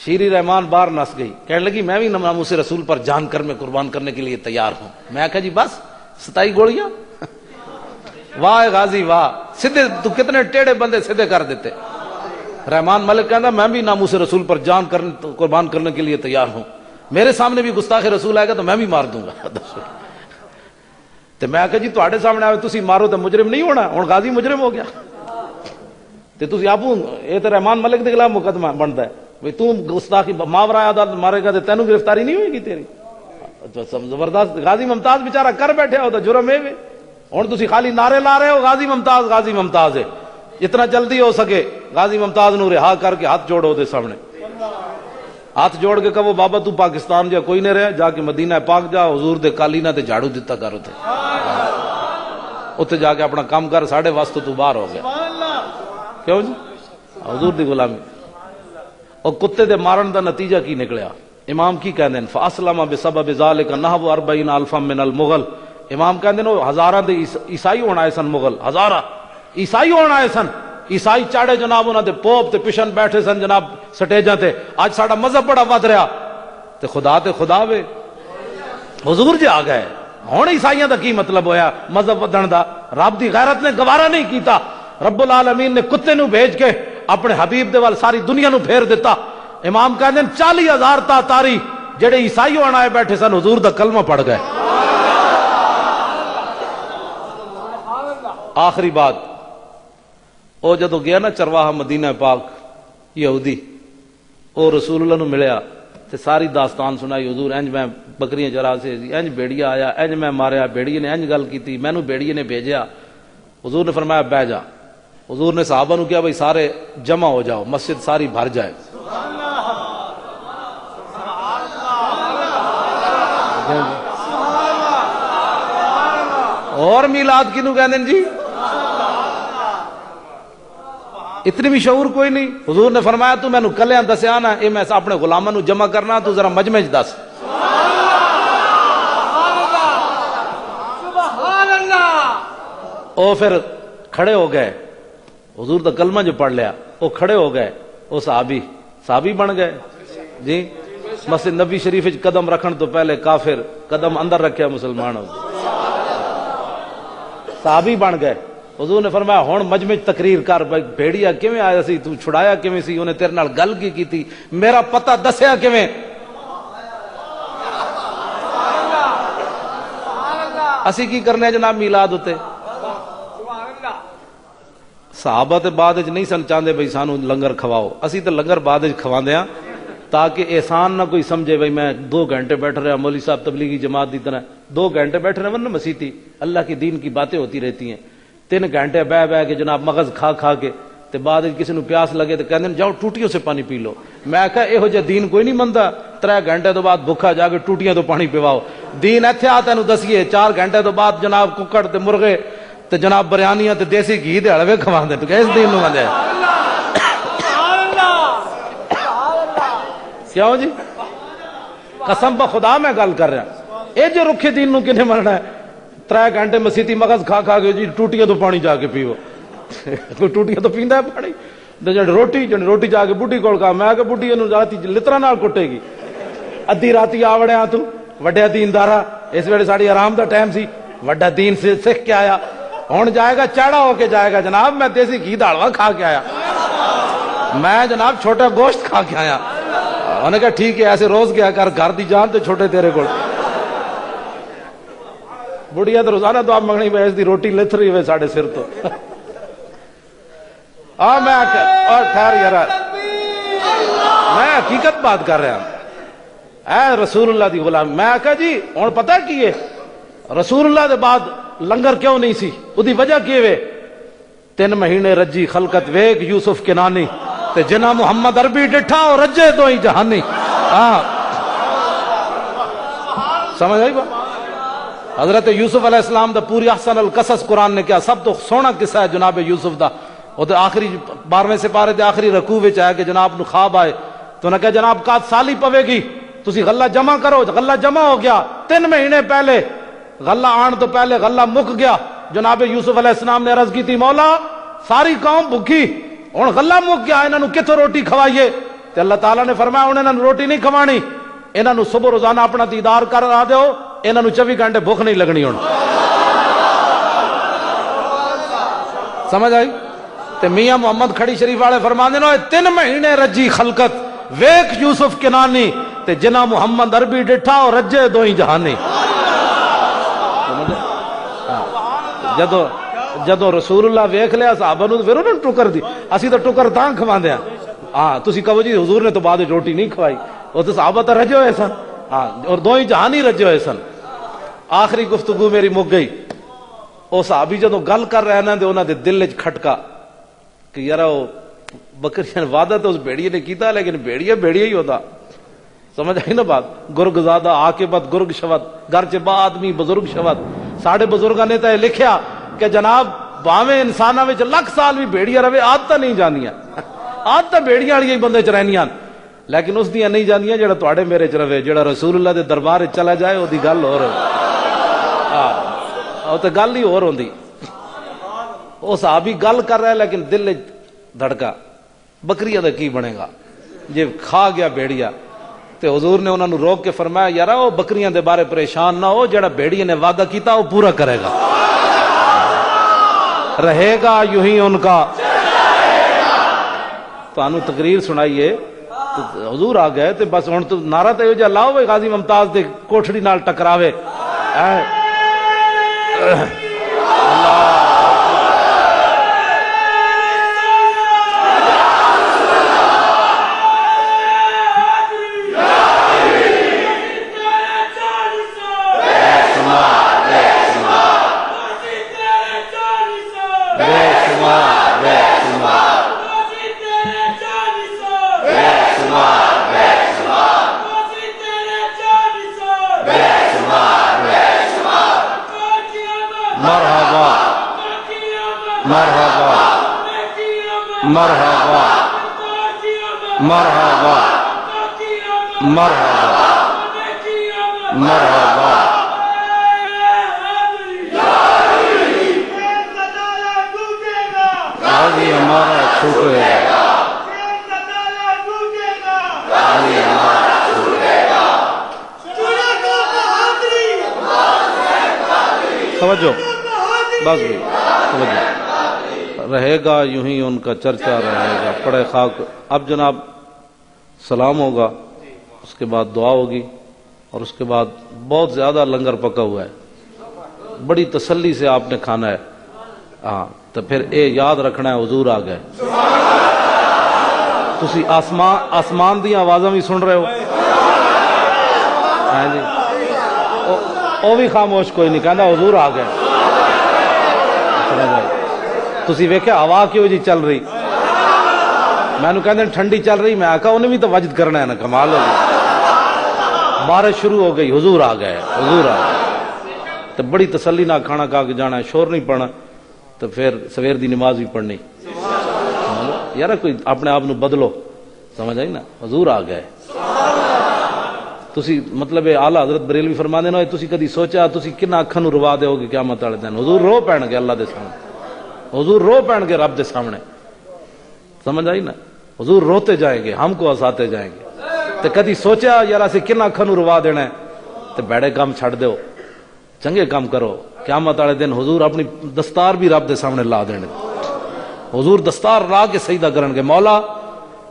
شیری رحمان باہر نس گئی، کہنے لگی میں بھی ناموس رسول پر جان کر میں قربان کرنے کے لیے تیار ہوں۔ میں کہا جی بس 27 گولیاں؟ واہ غازی واہ، سیدھے تو کتنے ٹیڑے بندے سیدھے کر دیتے۔ رحمان ملک کہنا میں بھی ناموس رسول پر جان قربان کرنے کے لیے تیار ہوں، میرے سامنے بھی گستاخ رسول آئے گا تو میں بھی مار دوں گا۔ تو میں کہا جی تواڈے سامنے آئے تسی مارو تو مجرم نہیں ہونا، ہن غازی مجرم ہو گیا تے تسی آپ یہ تو رحمان ملک کے خلاف مقدمہ بنتا ہے بھئی تو گستاخی ماورا عدالت مارے گا تو تینوں گرفتاری نہیں ہوئے گی تیری۔ زبردست، غازی ممتاز بیچارہ کر بیٹھے ہو تو جرم ہے ہن تسی خالی نعرے لا رہے ہو غازی ممتاز ہے، جتنا جلدی ہو سکے غازی ممتاز نو رہا کر کے ہاتھ جوڑو دے سامنے، ہاتھ جوڑ کے کہو بابا تو پاکستان جا کوئی نہیں رہا، جا کے مدینہ پاک جا، حضور دے کالینا تے جھاڑو دیتا کر اتنے جا کے اپنا کام کر، ساڑھے واسطے تو باہر ہو گیا۔ کیوں جی؟ حضور دی غلامی۔ اور کتے دے مارن دا نتیجہ کی نکلیا؟ امام کی کہندے ہیں فاسلم بسبب ذالک نحو 40 الف من المغل، امام کہندے ہیں ہزاراں دے عیسائی ہونا آئے سن، مغل ہزاراں عیسائی ہونا آئے سن، عیسائی چاڑے جناب انہاں دے پوپ تے پشن بیٹھے سن جناب سٹیجاں تے، اج ساڈا مذہب بڑا ود رہا تے خدا وے حضور جی آ گئے۔ ہن عیسائیاں دا کی مطلب ہویا مذہب ودن دا؟ رب دی غیرت نے گوارا نہیں کیتا، رب العالمین نے کتے نو بھیج کے اپنے حبیب دے وال ساری دنیا نو پھیر دیتا۔ امام کہندے ہیں 40,000 تاتاری جڑے عیسائی ہونا آئے بیٹھے سن حضور دا کلمہ پڑھ گئے۔ آخری بات، او جدو گیا نا چرواہا مدینہ پاک یہودی، او رسول اللہ نو ملیا تے ساری داستان سنائی، حضور انج میں بکریاں چرا سے انج بیڑیا آیا، انج میں ماریا، بیڑیے نے انج گل کیتی، مینو بیڑیے نے بھیجیا۔ حضور نے فرمایا بہ جا۔ حضور نے صحابہ نو کیا بھائی سارے جمع ہو جاؤ، مسجد ساری بھر جائے۔ اور میلاد کنوں کہندے ہیں جی؟ اتنی بھی شعور کوئی نہیں۔ حضور نے فرمایا تو مینوں کلیاں دسیا نا، اے میں اپنے غلاماں نو جمع کرنا، تو ذرا مجمع وچ دس۔ او پھر کھڑے ہو گئے، حضور دا کلمہ جو پڑھ لیا، او کھڑے ہو گئے، او صحابی بن گئے جی۔ مسجد نبی شریف وچ قدم رکھن تو پہلے کافر، قدم اندر رکھیا مسلمان ہو گئے، صحابی بن گئے۔ حضور نے فرمایا ہن مجمع تقریر کر، بھائی بھیڑیا کیویں آیا سی، تو چھڑایا کیویں سی، انہیں تیرے نال گل کی کیتی، میرا پتہ دسیا کیویں؟ اسی کی کرنے جناب میلاد ہوتے؟ صحابہ تے بعد وچ نہیں سن چاہندے بھئی سانو لنگر کھواؤ، اسی تے لنگر بعد وچ کھواندے ہاں تاکہ احسان نہ کوئی سمجھے بھئی میں 2 گھنٹے بیٹھ رہا مولوی صاحب تبلیغی جماعت دی طرح 2 گھنٹے بیٹھ رہے ورنہ مسیتی اللہ کی دین کی باتیں ہوتی رہتی ہیں، 3 گھنٹے بہ کے جناب مغز کھا کے تے بعد کسی نو پیاس لگے تو کہندے جاؤ ٹوٹیوں سے پانی پی لو۔ میں کہا یہو جہ دین کوئی نہیں منتا، 3 گھنٹے تو بعد بھکھا جا کے ٹوٹیاں تو پانی پیواؤ، دین ایتھے آ تینوں دسیے 4 گھنٹے تو بعد جناب ککڑ تے مرغے تے جناب بریانیاں تے دیسی گھی دے حلوے کھواندے، تو کہ اس دین نو مندے کیوں جی؟ قسم بخدا میں گل کر رہا، اے جو رکھے دین نو کنے مرنا ہے؟ 3 گھنٹے مسیتی مغز کھا کے جی ٹوٹیاں تو پانی جا کے پیو، کوئی ٹوٹیاں تو پیندا ہے پانی؟ جن روٹی جا کے بڈھی کول کہا، میں کہ بڈھی نو راتی لترا نال کٹے گی، ادھی راتی آ وڑیا تو وڈیا دیندارا، اس ویلے ساڈی آرام دا ٹائم سی، وڈا دین سے سکھ کے آیا، ہن جائے گا چاڑا ہو کے جائے گا جناب میں دیسی گھی دا حلوہ کھا کے آیا، میں جناب چھوٹا گوشت کھا کے آیا۔ انہوں نے کہا ٹھیک ہے ایسے روز گیا کر، گھر دی جان تے چھوٹے تیرے کول۔ بڑھیا تو روزانہ دعا منگنی پہ اس دی روٹی لتھ رہی ہوئے ساڑھے سر تو۔ میں اور ٹھہر یار، میں حقیقت بات کر رہا ہوں، اے رسول اللہ دی غلام۔ میں کہا جی ہن پتہ کی ہے رسول اللہ دے بعد لنگر کیوں نہیں سی؟ اودی وجہ کی وے؟ 3 مہینے رجی خلقت ویک یوسف کنانی تے جنا محمد عربی ڈٹھا اور رجے تو ہی جہانی۔ ہاں سمجھ آئی بات؟ حضرت یوسف علیہ السلام دا پوری احسن القصص قرآن نے کیا سب تو سونا قصہ ہے جناب یوسف دا۔ وہ تو آخری 12ویں سپارے دے آخری رکوع وچ آیا کہ جناب نو خواب آئے تو انہوں نے کہا جناب قات سالی پوے گی، تسی غلہ جمع کرو، غلہ جمع ہو گیا۔ 3 مہینے پہلے غلہ آن تو پہلے غلہ مک گیا۔ جناب یوسف علیہ السلام نے عرض کی تھی مولا ساری قوم بھوکی، ہن غلہ مک گیا، انہوں نے کتھوں روٹی کھوائیے؟ تے اللہ تعالیٰ نے فرمایا انہوں نے روٹی نہیں کھوانی، انہوں نے صبح روزانہ اپنا دیدار کرا دیو، انہوں نے 24 گھنٹے بھوک نہیں لگنی ہون. سمجھ آئی؟ تے میاں محمد کھڑی شریف والے فرماندے نے 3 مہینے رجی خلقت ویکھ یوسف کنانی تے جنا محمد عربی ڈٹھا اور رجے دوئی جہانی. جدو رسول اللہ ویکھ لیا صحابہ نو پھر انہوں نے ٹکر دی، اسی تو ٹکر تاں کھواندے ہیں. ہاں تسی کہو جی حضور نے تو بعد روٹی نہیں کھوائی، وہ تو صحابہ تو رجے ہوئے سن. ہاں اور دوئی جہانی رجے ہوئے سن. آخری گفتگو میری مک گئی. وہ صحابی جدو گل کر رہے نا تے انہاں دے دل وچ کھٹکا کہ یار وہ بکریاں وعدہ تو اس بھیڑیے نے کیتا لیکن بھیڑیے ہی ہوتا. سمجھ آئی نا بات؟ گرگ زادہ عاقبت گرگ شود، گھر چ با آدمی بزرگ شود. ساڈے بزرگاں نے تو لکھیا کہ جناب باویں انساناں وچ لکھ سال بھی بھیڑیاں رہے عادتاں نہیں جانیاں، عادتاں بھیڑیاں والیاں ہی بندے چ رہنیاں، لیکن اس دیاں نہیں جانیاں جڑا تواڈے میرے چ رہے. جڑا رسول اللہ دے دربار وچ چلا جائے او دی گل ہور ہاں او تے گل ہی ہور ہوندی. او صحابی گل کر رہا ہے لیکن دل وچ دھڑکا بکریاں دا کی بنے گا جے کھا گیا بھیڑیا. تے حضور نے انہوں نے روک کے فرمایا یار وہ بکریاں دے بارے پریشان نہ ہو، جڑا بھیڑیے نے وعدہ کیتا وہ پورا کرے گا، رہے گا یوں ہی ان کا. تو تقریر سنائیے حضور آ گئے تے بس ہن تو نعرہ تے جو لاؤ غازی ممتاز دے کوٹھڑی نال ٹکراوے. مرحبا مرحبا مرحبا. غازی ہمارا چھوٹے گا، سمجھو بس بھی سمجھو، رہے گا یوں ہی ان کا چرچا رہے گا. پڑے خاک. اب جناب سلام ہوگا، اس کے بعد دعا ہوگی اور اس کے بعد بہت زیادہ لنگر پکا ہوا ہے، بڑی تسلی سے آپ نے کھانا ہے. ہاں تو پھر اے یاد رکھنا ہے حضور آ گئے. تسی آسمان دی آوازاں بھی سن رہے ہو ہاں جی، وہ بھی خاموش کوئی نہیں کہندا حضور آ گئے. تسی ویکھیا ہوا کیوں جی چل رہی، میں کہتے ہیں ٹھنڈی چل رہی، میں آکا انہیں بھی تو وجد کرنا ہے نا، کمال ہو گئی. بارش شروع ہو گئی، حضور آ گئے حضور آ گئے. تو بڑی تسلی نہ کھانا کھا کے جانا ہے، شور نہیں پڑنا، تو پھر سویر دی نماز بھی پڑھنی. یار کوئی اپنے آپ نو بدلو، سمجھ آئی نا، حضور آ گئے. تسی مطلب اعلیٰ حضرت بریلوی فرما دینا تسی کدی سوچا تسی کنا اکھاں نو روا دے ہو گے قیامت والے دن. حضور رو پین گے اللہ دے سامنے، حضور رو پین گے رب دے سامنے. سمجھ آئی نا، حضور روتے جائیں گے، ہم کو ہساتے جائیں گے. تو کدی سوچا یار اسی کنا اکھاں نو روا دینا ہے، تو بیڑے کام چھڑ دیو، چنگے کام کرو. قیامت والے دن حضور اپنی دستار بھی رب دے سامنے لا دینے. حضور دستار لا کے سجدہ کرن گے، مولا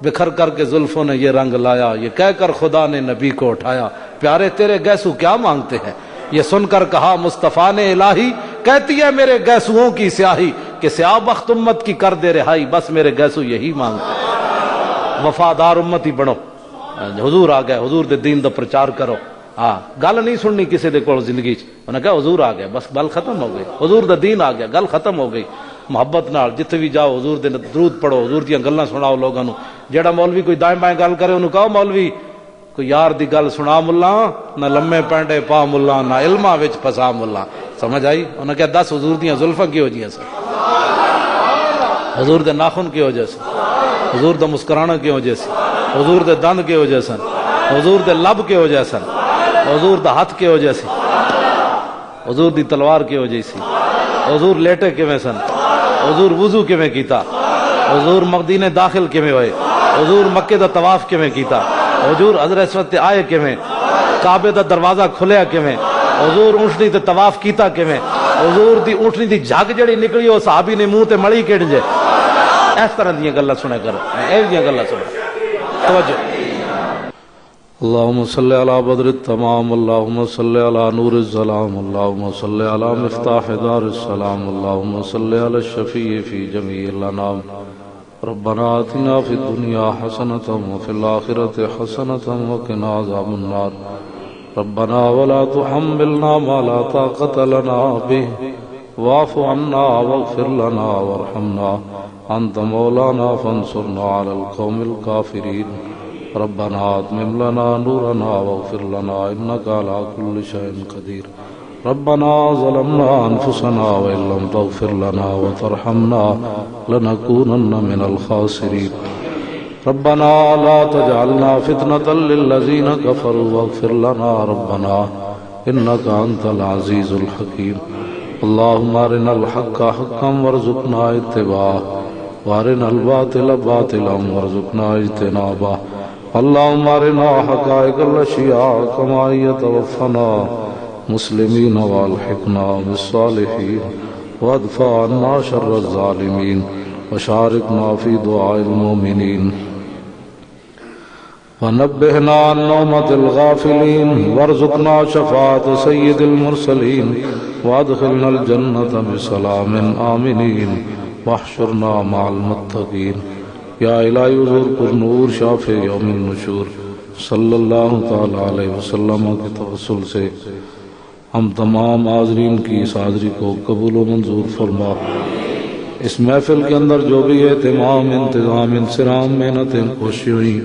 بکھر کر کے زلفوں نے یہ رنگ لایا، یہ کہہ کر خدا نے نبی کو اٹھایا، پیارے تیرے گیسو کیا مانگتے ہیں. یہ سن کر کہا مصطفیٰ نے الہی، کہتی ہے میرے گیسوؤں کی سیاہی کہ سیاہ بخت امت کی کر دے رہائی، بس میرے گیسو یہی مانگتے ہیں. وفادار امتی بنو. حضور آ گئے، حضور دے دین دا پرچار کرو. ہاں گل نہیں سننی کسی دے کول زندگی چ. انہوں نے کہا حضور آ گئے، بس گل ختم ہو گئی. حضور دا دین آ گیا، گل ختم ہو گئی. محبت نال جتھے بھی جاؤ حضور دے درود پڑھو، حضور دیاں گلاں سناؤ لوگاں نو. جیڑا مولوی کوئی دائیں بائیں گل کرے انہوں کہو مولوی کوئی یار دی گل سنا ملا، نہ لمے پینڈے پا ملا، نہ علماں وچ پھسا ملا. سمجھ آئی؟ انہوں نے کہا دس حضور دیاں زلفاں کی ہو جیاں سن، حضور دے ناخن کی وجہ سے، حضور دا مسکرانا کی وجہ سے، حضور دے دند کی وجہ سے، حضور دے لب کی وجہ سے، حضور دا ہاتھ کی وجہ سے، حضور دی تلوار کی وجہ سے، حضور لیٹے کیویں سن، حضور وضو کیویں کیتا، حضور مدینے داخل کیویں ہوئے، حضور مکے دا طواف کیویں کیتا، حضور حضرت اسود تے آئے کیویں، کعبے دا دروازہ کھلیا کیویں، حضور اونٹنی تے طواف کیتا کیویں، حضور دی اونٹنی دی جھگ جڑی نکلی او صحابی نے منہ تے مڑی کیڑ جے، اس طرح دیاں گلاں سنے کر، اے دیاں گلاں سن توجہ۔ اللہم صلی علی بدر التمام، اللہم صلی علی نور الظلام، اللہم صلی علی مفتاح دار السلام، اللہم صلی علی الشفیع فی جمیع الانام، ربنا آتنا فی الدنیا حسنۃ وفی الآخرۃ حسنۃ وقنا عذاب النار، ربنا ولا تحملنا ما لا طاقۃ لنا به واعف عنا واغفر لنا وارحمنا انت مولانا فانصرنا علی القوم الکافرین، ربنا اتمم لنا نورنا واغفر لنا انك على كل شيء قدير، ربنا ظلمنا انفسنا وان لم تغفر لنا وترحمنا لنكونن من الخاسرين، ربنا لا تجعلنا فتنة للذين كفروا واغفر لنا ربنا انك انت العزيز الحكيم، اللهم ارنا الحق حقا وارزقنا اتباعه وارنا الباطل باطلا وارزقنا اجتنابه، اللهم ارنا حقائق الاشیاء کما یتوفنا مسلمین والحقنا بالصالحین وادفع عنا شر الظالمین وشارکنا فی دعاء المؤمنین ونبہنا عن نومة الغافلین وارزقنا شفاعة سید المرسلین وادخلنا الجنة بسلام آمنین واحشرنا مع المتقین، یا الہی حضور پر نور شافع یوم النشور صلی اللہ تعالی علیہ وسلم کے توسل سے ہم تمام حاضرین کی اس حاضری کو قبول و منظور فرما۔ اس محفل کے اندر جو بھی اہتمام، انتظام، انصرام، محنتیں، کوششیں ہوئی،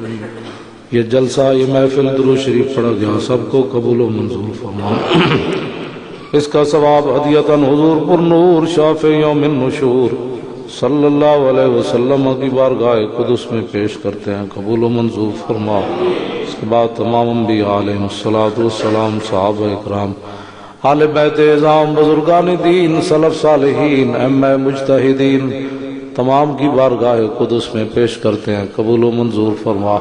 یہ جلسہ، یہ محفل، درود شریف پڑھا گیا، سب کو قبول و منظور فرما۔ اس کا ثواب ہدیۃً حضور پر نور شافع یوم النشور صلی اللہ علیہ وسلم کی بارگاہ قدس میں پیش کرتے ہیں، قبول و منظور فرما۔ اس کے بعد تمام انبیاء علیہ الصلوۃ والسلام، صحابہ اکرام، اہل بیت اعظام، بزرگان دین، سلف صالحین، ائمہ مجتہدین، تمام کی بارگاہ قدس میں پیش کرتے ہیں، قبول و منظور فرما۔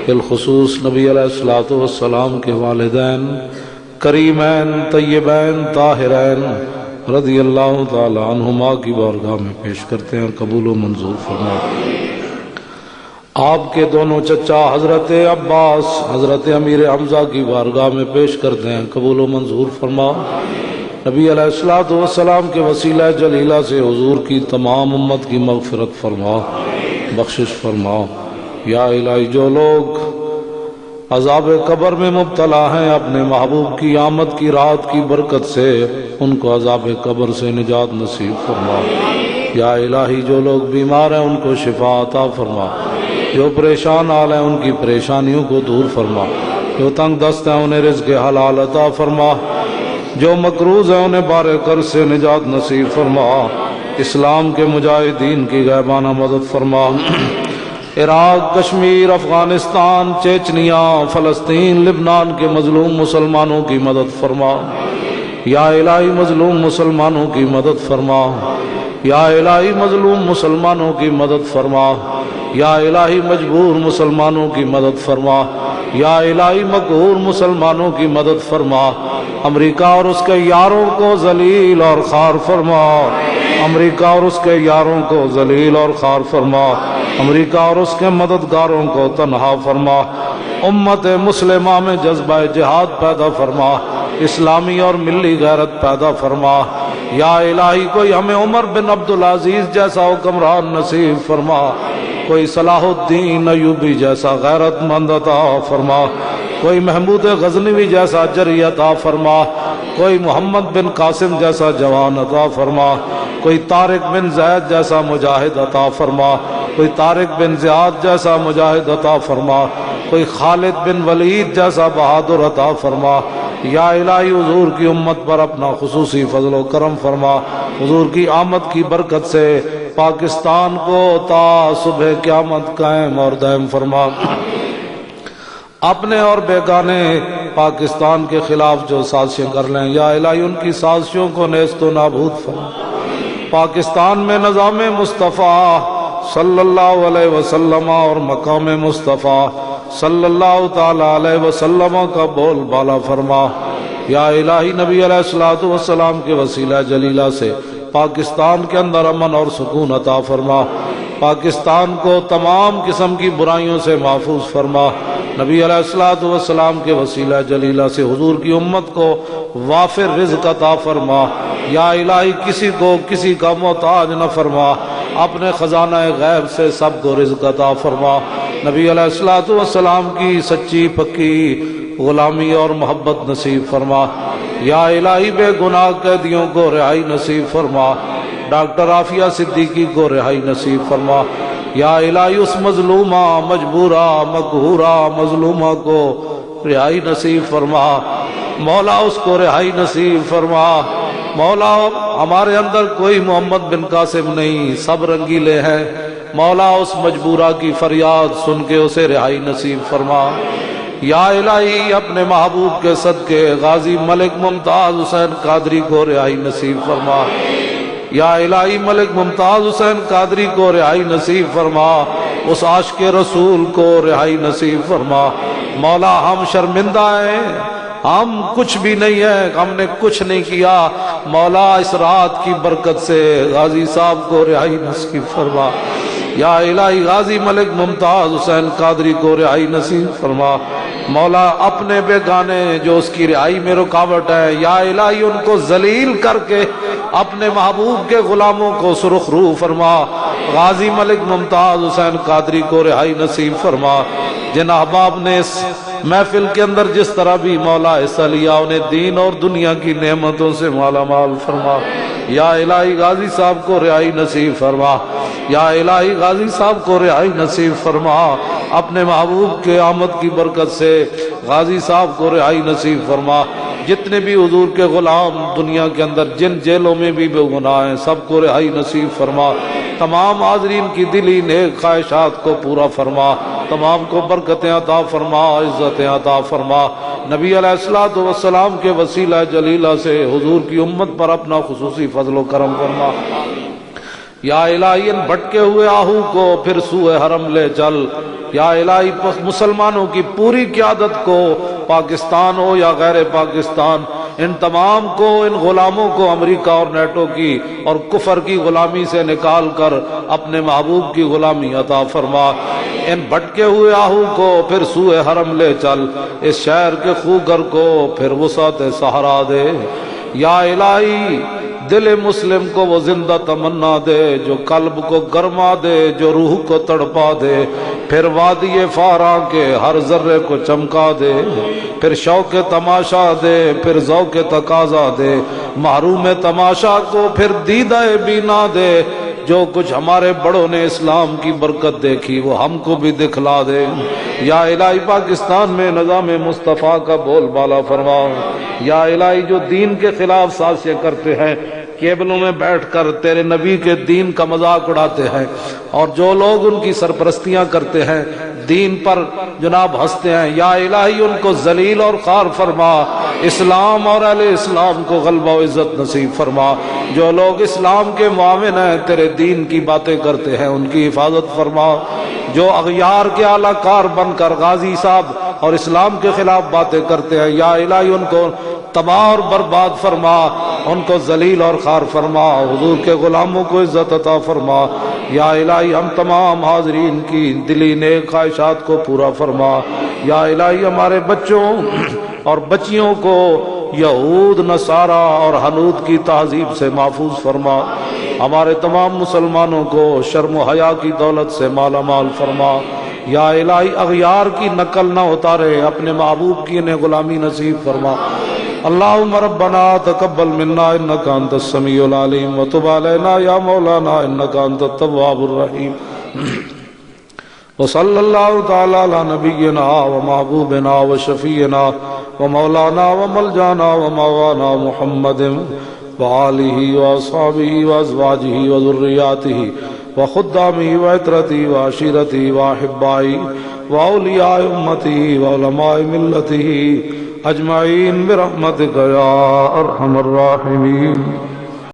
بالخصوص نبی علیہ الصلوۃ والسلام کے والدین کریمین، طیبین، طاہرین رضی اللہ تعالی عنہما کی بارگاہ میں پیش کرتے ہیں، قبول و منظور فرما۔ آپ کے دونوں چچا حضرت عباس، حضرت امیر حمزہ کی بارگاہ میں پیش کرتے ہیں، قبول و منظور فرما۔ نبی علیہ الصلوۃ والسلام کے وسیلہ جلیلہ سے حضور کی تمام امت کی مغفرت فرما، بخشش فرما۔ یا الہی جو لوگ عذاب قبر میں مبتلا ہیں، اپنے محبوب کی آمد کی رات کی برکت سے ان کو عذاب قبر سے نجات نصیب فرما۔ یا الہی جو لوگ بیمار ہیں ان کو شفا عطا فرما، جو پریشان حال ہیں ان کی پریشانیوں کو دور فرما، جو تنگ دست ہیں انہیں رزق حلال عطا فرما، جو مقروض ہیں انہیں بار قرض سے نجات نصیب فرما۔ اسلام کے مجاہدین کی غیبانہ مدد فرما۔ عراق، کشمیر، افغانستان، چیچنیا، فلسطین، لبنان کے مظلوم مسلمانوں کی مدد فرما۔ یا الہی مظلوم مسلمانوں کی مدد فرما، یا الہی مظلوم مسلمانوں کی مدد فرما، یا الہی مجبور مسلمانوں کی مدد فرما، یا الہی مقہور مسلمانوں کی مدد فرما۔ امریکہ اور اس کے یاروں کو ذلیل اور خوار فرما، امریکہ اور اس کے یاروں کو ذلیل اور خوار فرما، امریکہ اور اس کے مددگاروں کو تنہا فرما۔ امت مسلمہ میں جذبہ جہاد پیدا فرما، اسلامی اور ملی غیرت پیدا فرما۔ یا الہی کوئی ہمیں عمر بن عبدالعزیز جیسا حکمران نصیب فرما، کوئی صلاح الدین ایوبی جیسا غیرت مند عطا فرما، کوئی محمود غزنوی جیسا جری عطا فرما، کوئی محمد بن قاسم جیسا جوان عطا فرما، کوئی طارق بن زید جیسا مجاہد عطا فرما، کوئی طارق بن زیاد جیسا مجاہد عطا فرما، کوئی خالد بن ولید جیسا بہادر عطا فرما۔ یا الہی حضور کی امت پر اپنا خصوصی فضل و کرم فرما، حضور کی آمد کی برکت سے پاکستان کو تا صبح قیامت قائم اور دائم فرما۔ اپنے اور بیگانے پاکستان کے خلاف جو سازشیں کر لیں، یا الہی ان کی سازشوں کو نیست و نابود فرما۔ پاکستان میں نظام مصطفیٰ صلی اللہ علیہ وسلم اور مقام مصطفیٰ صلی اللہ تعالی علیہ وسلم کا بول بالا فرما۔ یا الہی نبی علیہ الصلوۃ والسلام کے وسیلہ جلیلہ سے پاکستان کے اندر امن اور سکون عطا فرما، پاکستان کو تمام قسم کی برائیوں سے محفوظ فرما۔ نبی علیہ الصلوۃ والسلام کے وسیلہ جلیلہ سے حضور کی امت کو وافر رزق عطا فرما۔ یا الہی کسی کو کسی کا محتاج نہ فرما، اپنے خزانہ غیب سے سب کو رزق عطا فرما۔ نبی علیہ الصلوۃ والسلام کی سچی پکی غلامی اور محبت نصیب فرما۔ یا الہی بے گناہ قیدیوں کو رہائی نصیب فرما، ڈاکٹر عافیہ صدیقی کو رہائی نصیب فرما۔ یا الہی اس مظلومہ مجبورہ مقہورہ مظلومہ کو رہائی نصیب فرما، مولا اس کو رہائی نصیب فرما۔ مولا ہمارے اندر کوئی محمد بن قاسم نہیں، سب رنگیلے ہیں، مولا اس مجبورہ کی فریاد سن کے اسے رہائی نصیب فرما۔ یا الہی اپنے محبوب کے صدقے غازی ملک ممتاز حسین قادری کو رہائی نصیب فرما۔ یا الہی ملک ممتاز حسین قادری کو رہائی نصیب فرما، اس عاشق رسول کو رہائی نصیب فرما۔ مولا ہم شرمندہ ہیں، ہم کچھ بھی نہیں ہے، ہم نے کچھ نہیں کیا، مولا اس رات کی برکت سے غازی صاحب کو رہائی نصیب فرما۔ یا الہی غازی ملک ممتاز حسین قادری کو رہائی نصیب فرما۔ مولا اپنے بیگانے جو اس کی رہائی میں رکاوٹ ہے، یا الہی ان کو ذلیل کر کے اپنے محبوب کے غلاموں کو سرخ روح فرما۔ غازی ملک ممتاز حسین قادری کو رہائی نصیب فرما۔ جن احباب نے اس محفل کے اندر جس طرح بھی مولا حصہ لیا، انہیں دین اور دنیا کی نعمتوں سے مالا مال فرما۔ یا الہی غازی صاحب کو رہائی نصیب فرما۔ یا الہی غازی صاحب کو رہائی نصیب فرما، اپنے محبوب کے آمد کی برکت سے غازی صاحب کو رہائی نصیب فرما۔ جتنے بھی حضور کے غلام دنیا کے اندر جن جیلوں میں بھی بے گناہ ہیں، سب کو رہائی نصیب فرما۔ تمام حاضرین کی دلی نیک خواہشات کو پورا فرما، تمام کو برکتیں عطا فرما، عزتیں عطا فرما۔ نبی علیہ الصلوۃ والسلام کے وسیلہ جلیلہ سے حضور کی امت پر اپنا خصوصی فضل و کرم فرما۔ یا الہی ان بھٹکے ہوئے آہو کو پھر سوئے حرم لے چل۔ یا الہی مسلمانوں کی پوری قیادت کو، پاکستان ہو یا غیر پاکستان، ان تمام کو، ان غلاموں کو امریکہ اور نیٹو کی اور کفر کی غلامی سے نکال کر اپنے محبوب کی غلامی عطا فرما۔ ان بھٹکے ہوئے آہو کو پھر سوئے حرم لے چل، اس شہر کے خوگر کو پھر وسعت صحرا دے۔ یا الہی دل مسلم کو وہ زندہ تمنا دے، جو قلب کو گرما دے، جو روح کو تڑپا دے، پھر وادی فاراں کے ہر ذرے کو چمکا دے، پھر شوق تماشا دے، پھر ذوق تقاضا دے، محروم تماشا کو پھر دیدہ بینا دے۔ جو کچھ ہمارے بڑوں نے اسلام کی برکت دیکھی وہ ہم کو بھی دکھلا دے۔ یا الہی پاکستان میں نظام مصطفیٰ کا بول بالا فرماؤ۔ یا الہی جو دین کے خلاف سازشیں کرتے ہیں، کیبلوں میں بیٹھ کر تیرے نبی کے دین کا مذاق اڑاتے ہیں، اور جو لوگ ان کی سرپرستیاں کرتے ہیں، دین پر جناب ہنستے ہیں، یا الہی ان کو ذلیل اور خوار فرما، اسلام اور اہل اسلام کو غلبہ و عزت نصیب فرما۔ جو لوگ اسلام کے معاون ہیں، تیرے دین کی باتیں کرتے ہیں، ان کی حفاظت فرما۔ جو اغیار کے اعلیٰ کار بن کر غازی صاحب اور اسلام کے خلاف باتیں کرتے ہیں، یا الہی ان کو تباہ اور برباد فرما، ان کو ذلیل اور خوار فرما، حضور کے غلاموں کو عزت عطا فرما۔ یا الہی ہم تمام حاضرین کی دلی نیک خواہشات کو پورا فرما۔ یا الہی ہمارے بچوں اور بچیوں کو یہود نصارہ اور حنود کی تہذیب سے محفوظ فرما۔ ہمارے تمام مسلمانوں کو شرم و حیا کی دولت سے مالا مال فرما۔ یا الہی اغیار کی نقل نہ اتارے، اپنے محبوب کی انہیں غلامی نصیب فرما۔ اللہم ربنا تقبل منا انک انت السمیع العلیم وتب علینا یا مولانا انک انت التواب الرحیم۔ وصلی اللہ تعالی علی نبینا و محبوبنا و شفیعنا و مولانا و ملجانا و موانا محمد وآلہ و اصحابہ و ازواجہ و ذریاتہ و خدامہ و عطرتہ و عشیرتہ و احبائہ و اولیاء امتہ و علماء ملتہ اجمعین برحمتک یا ارحم الراحمین۔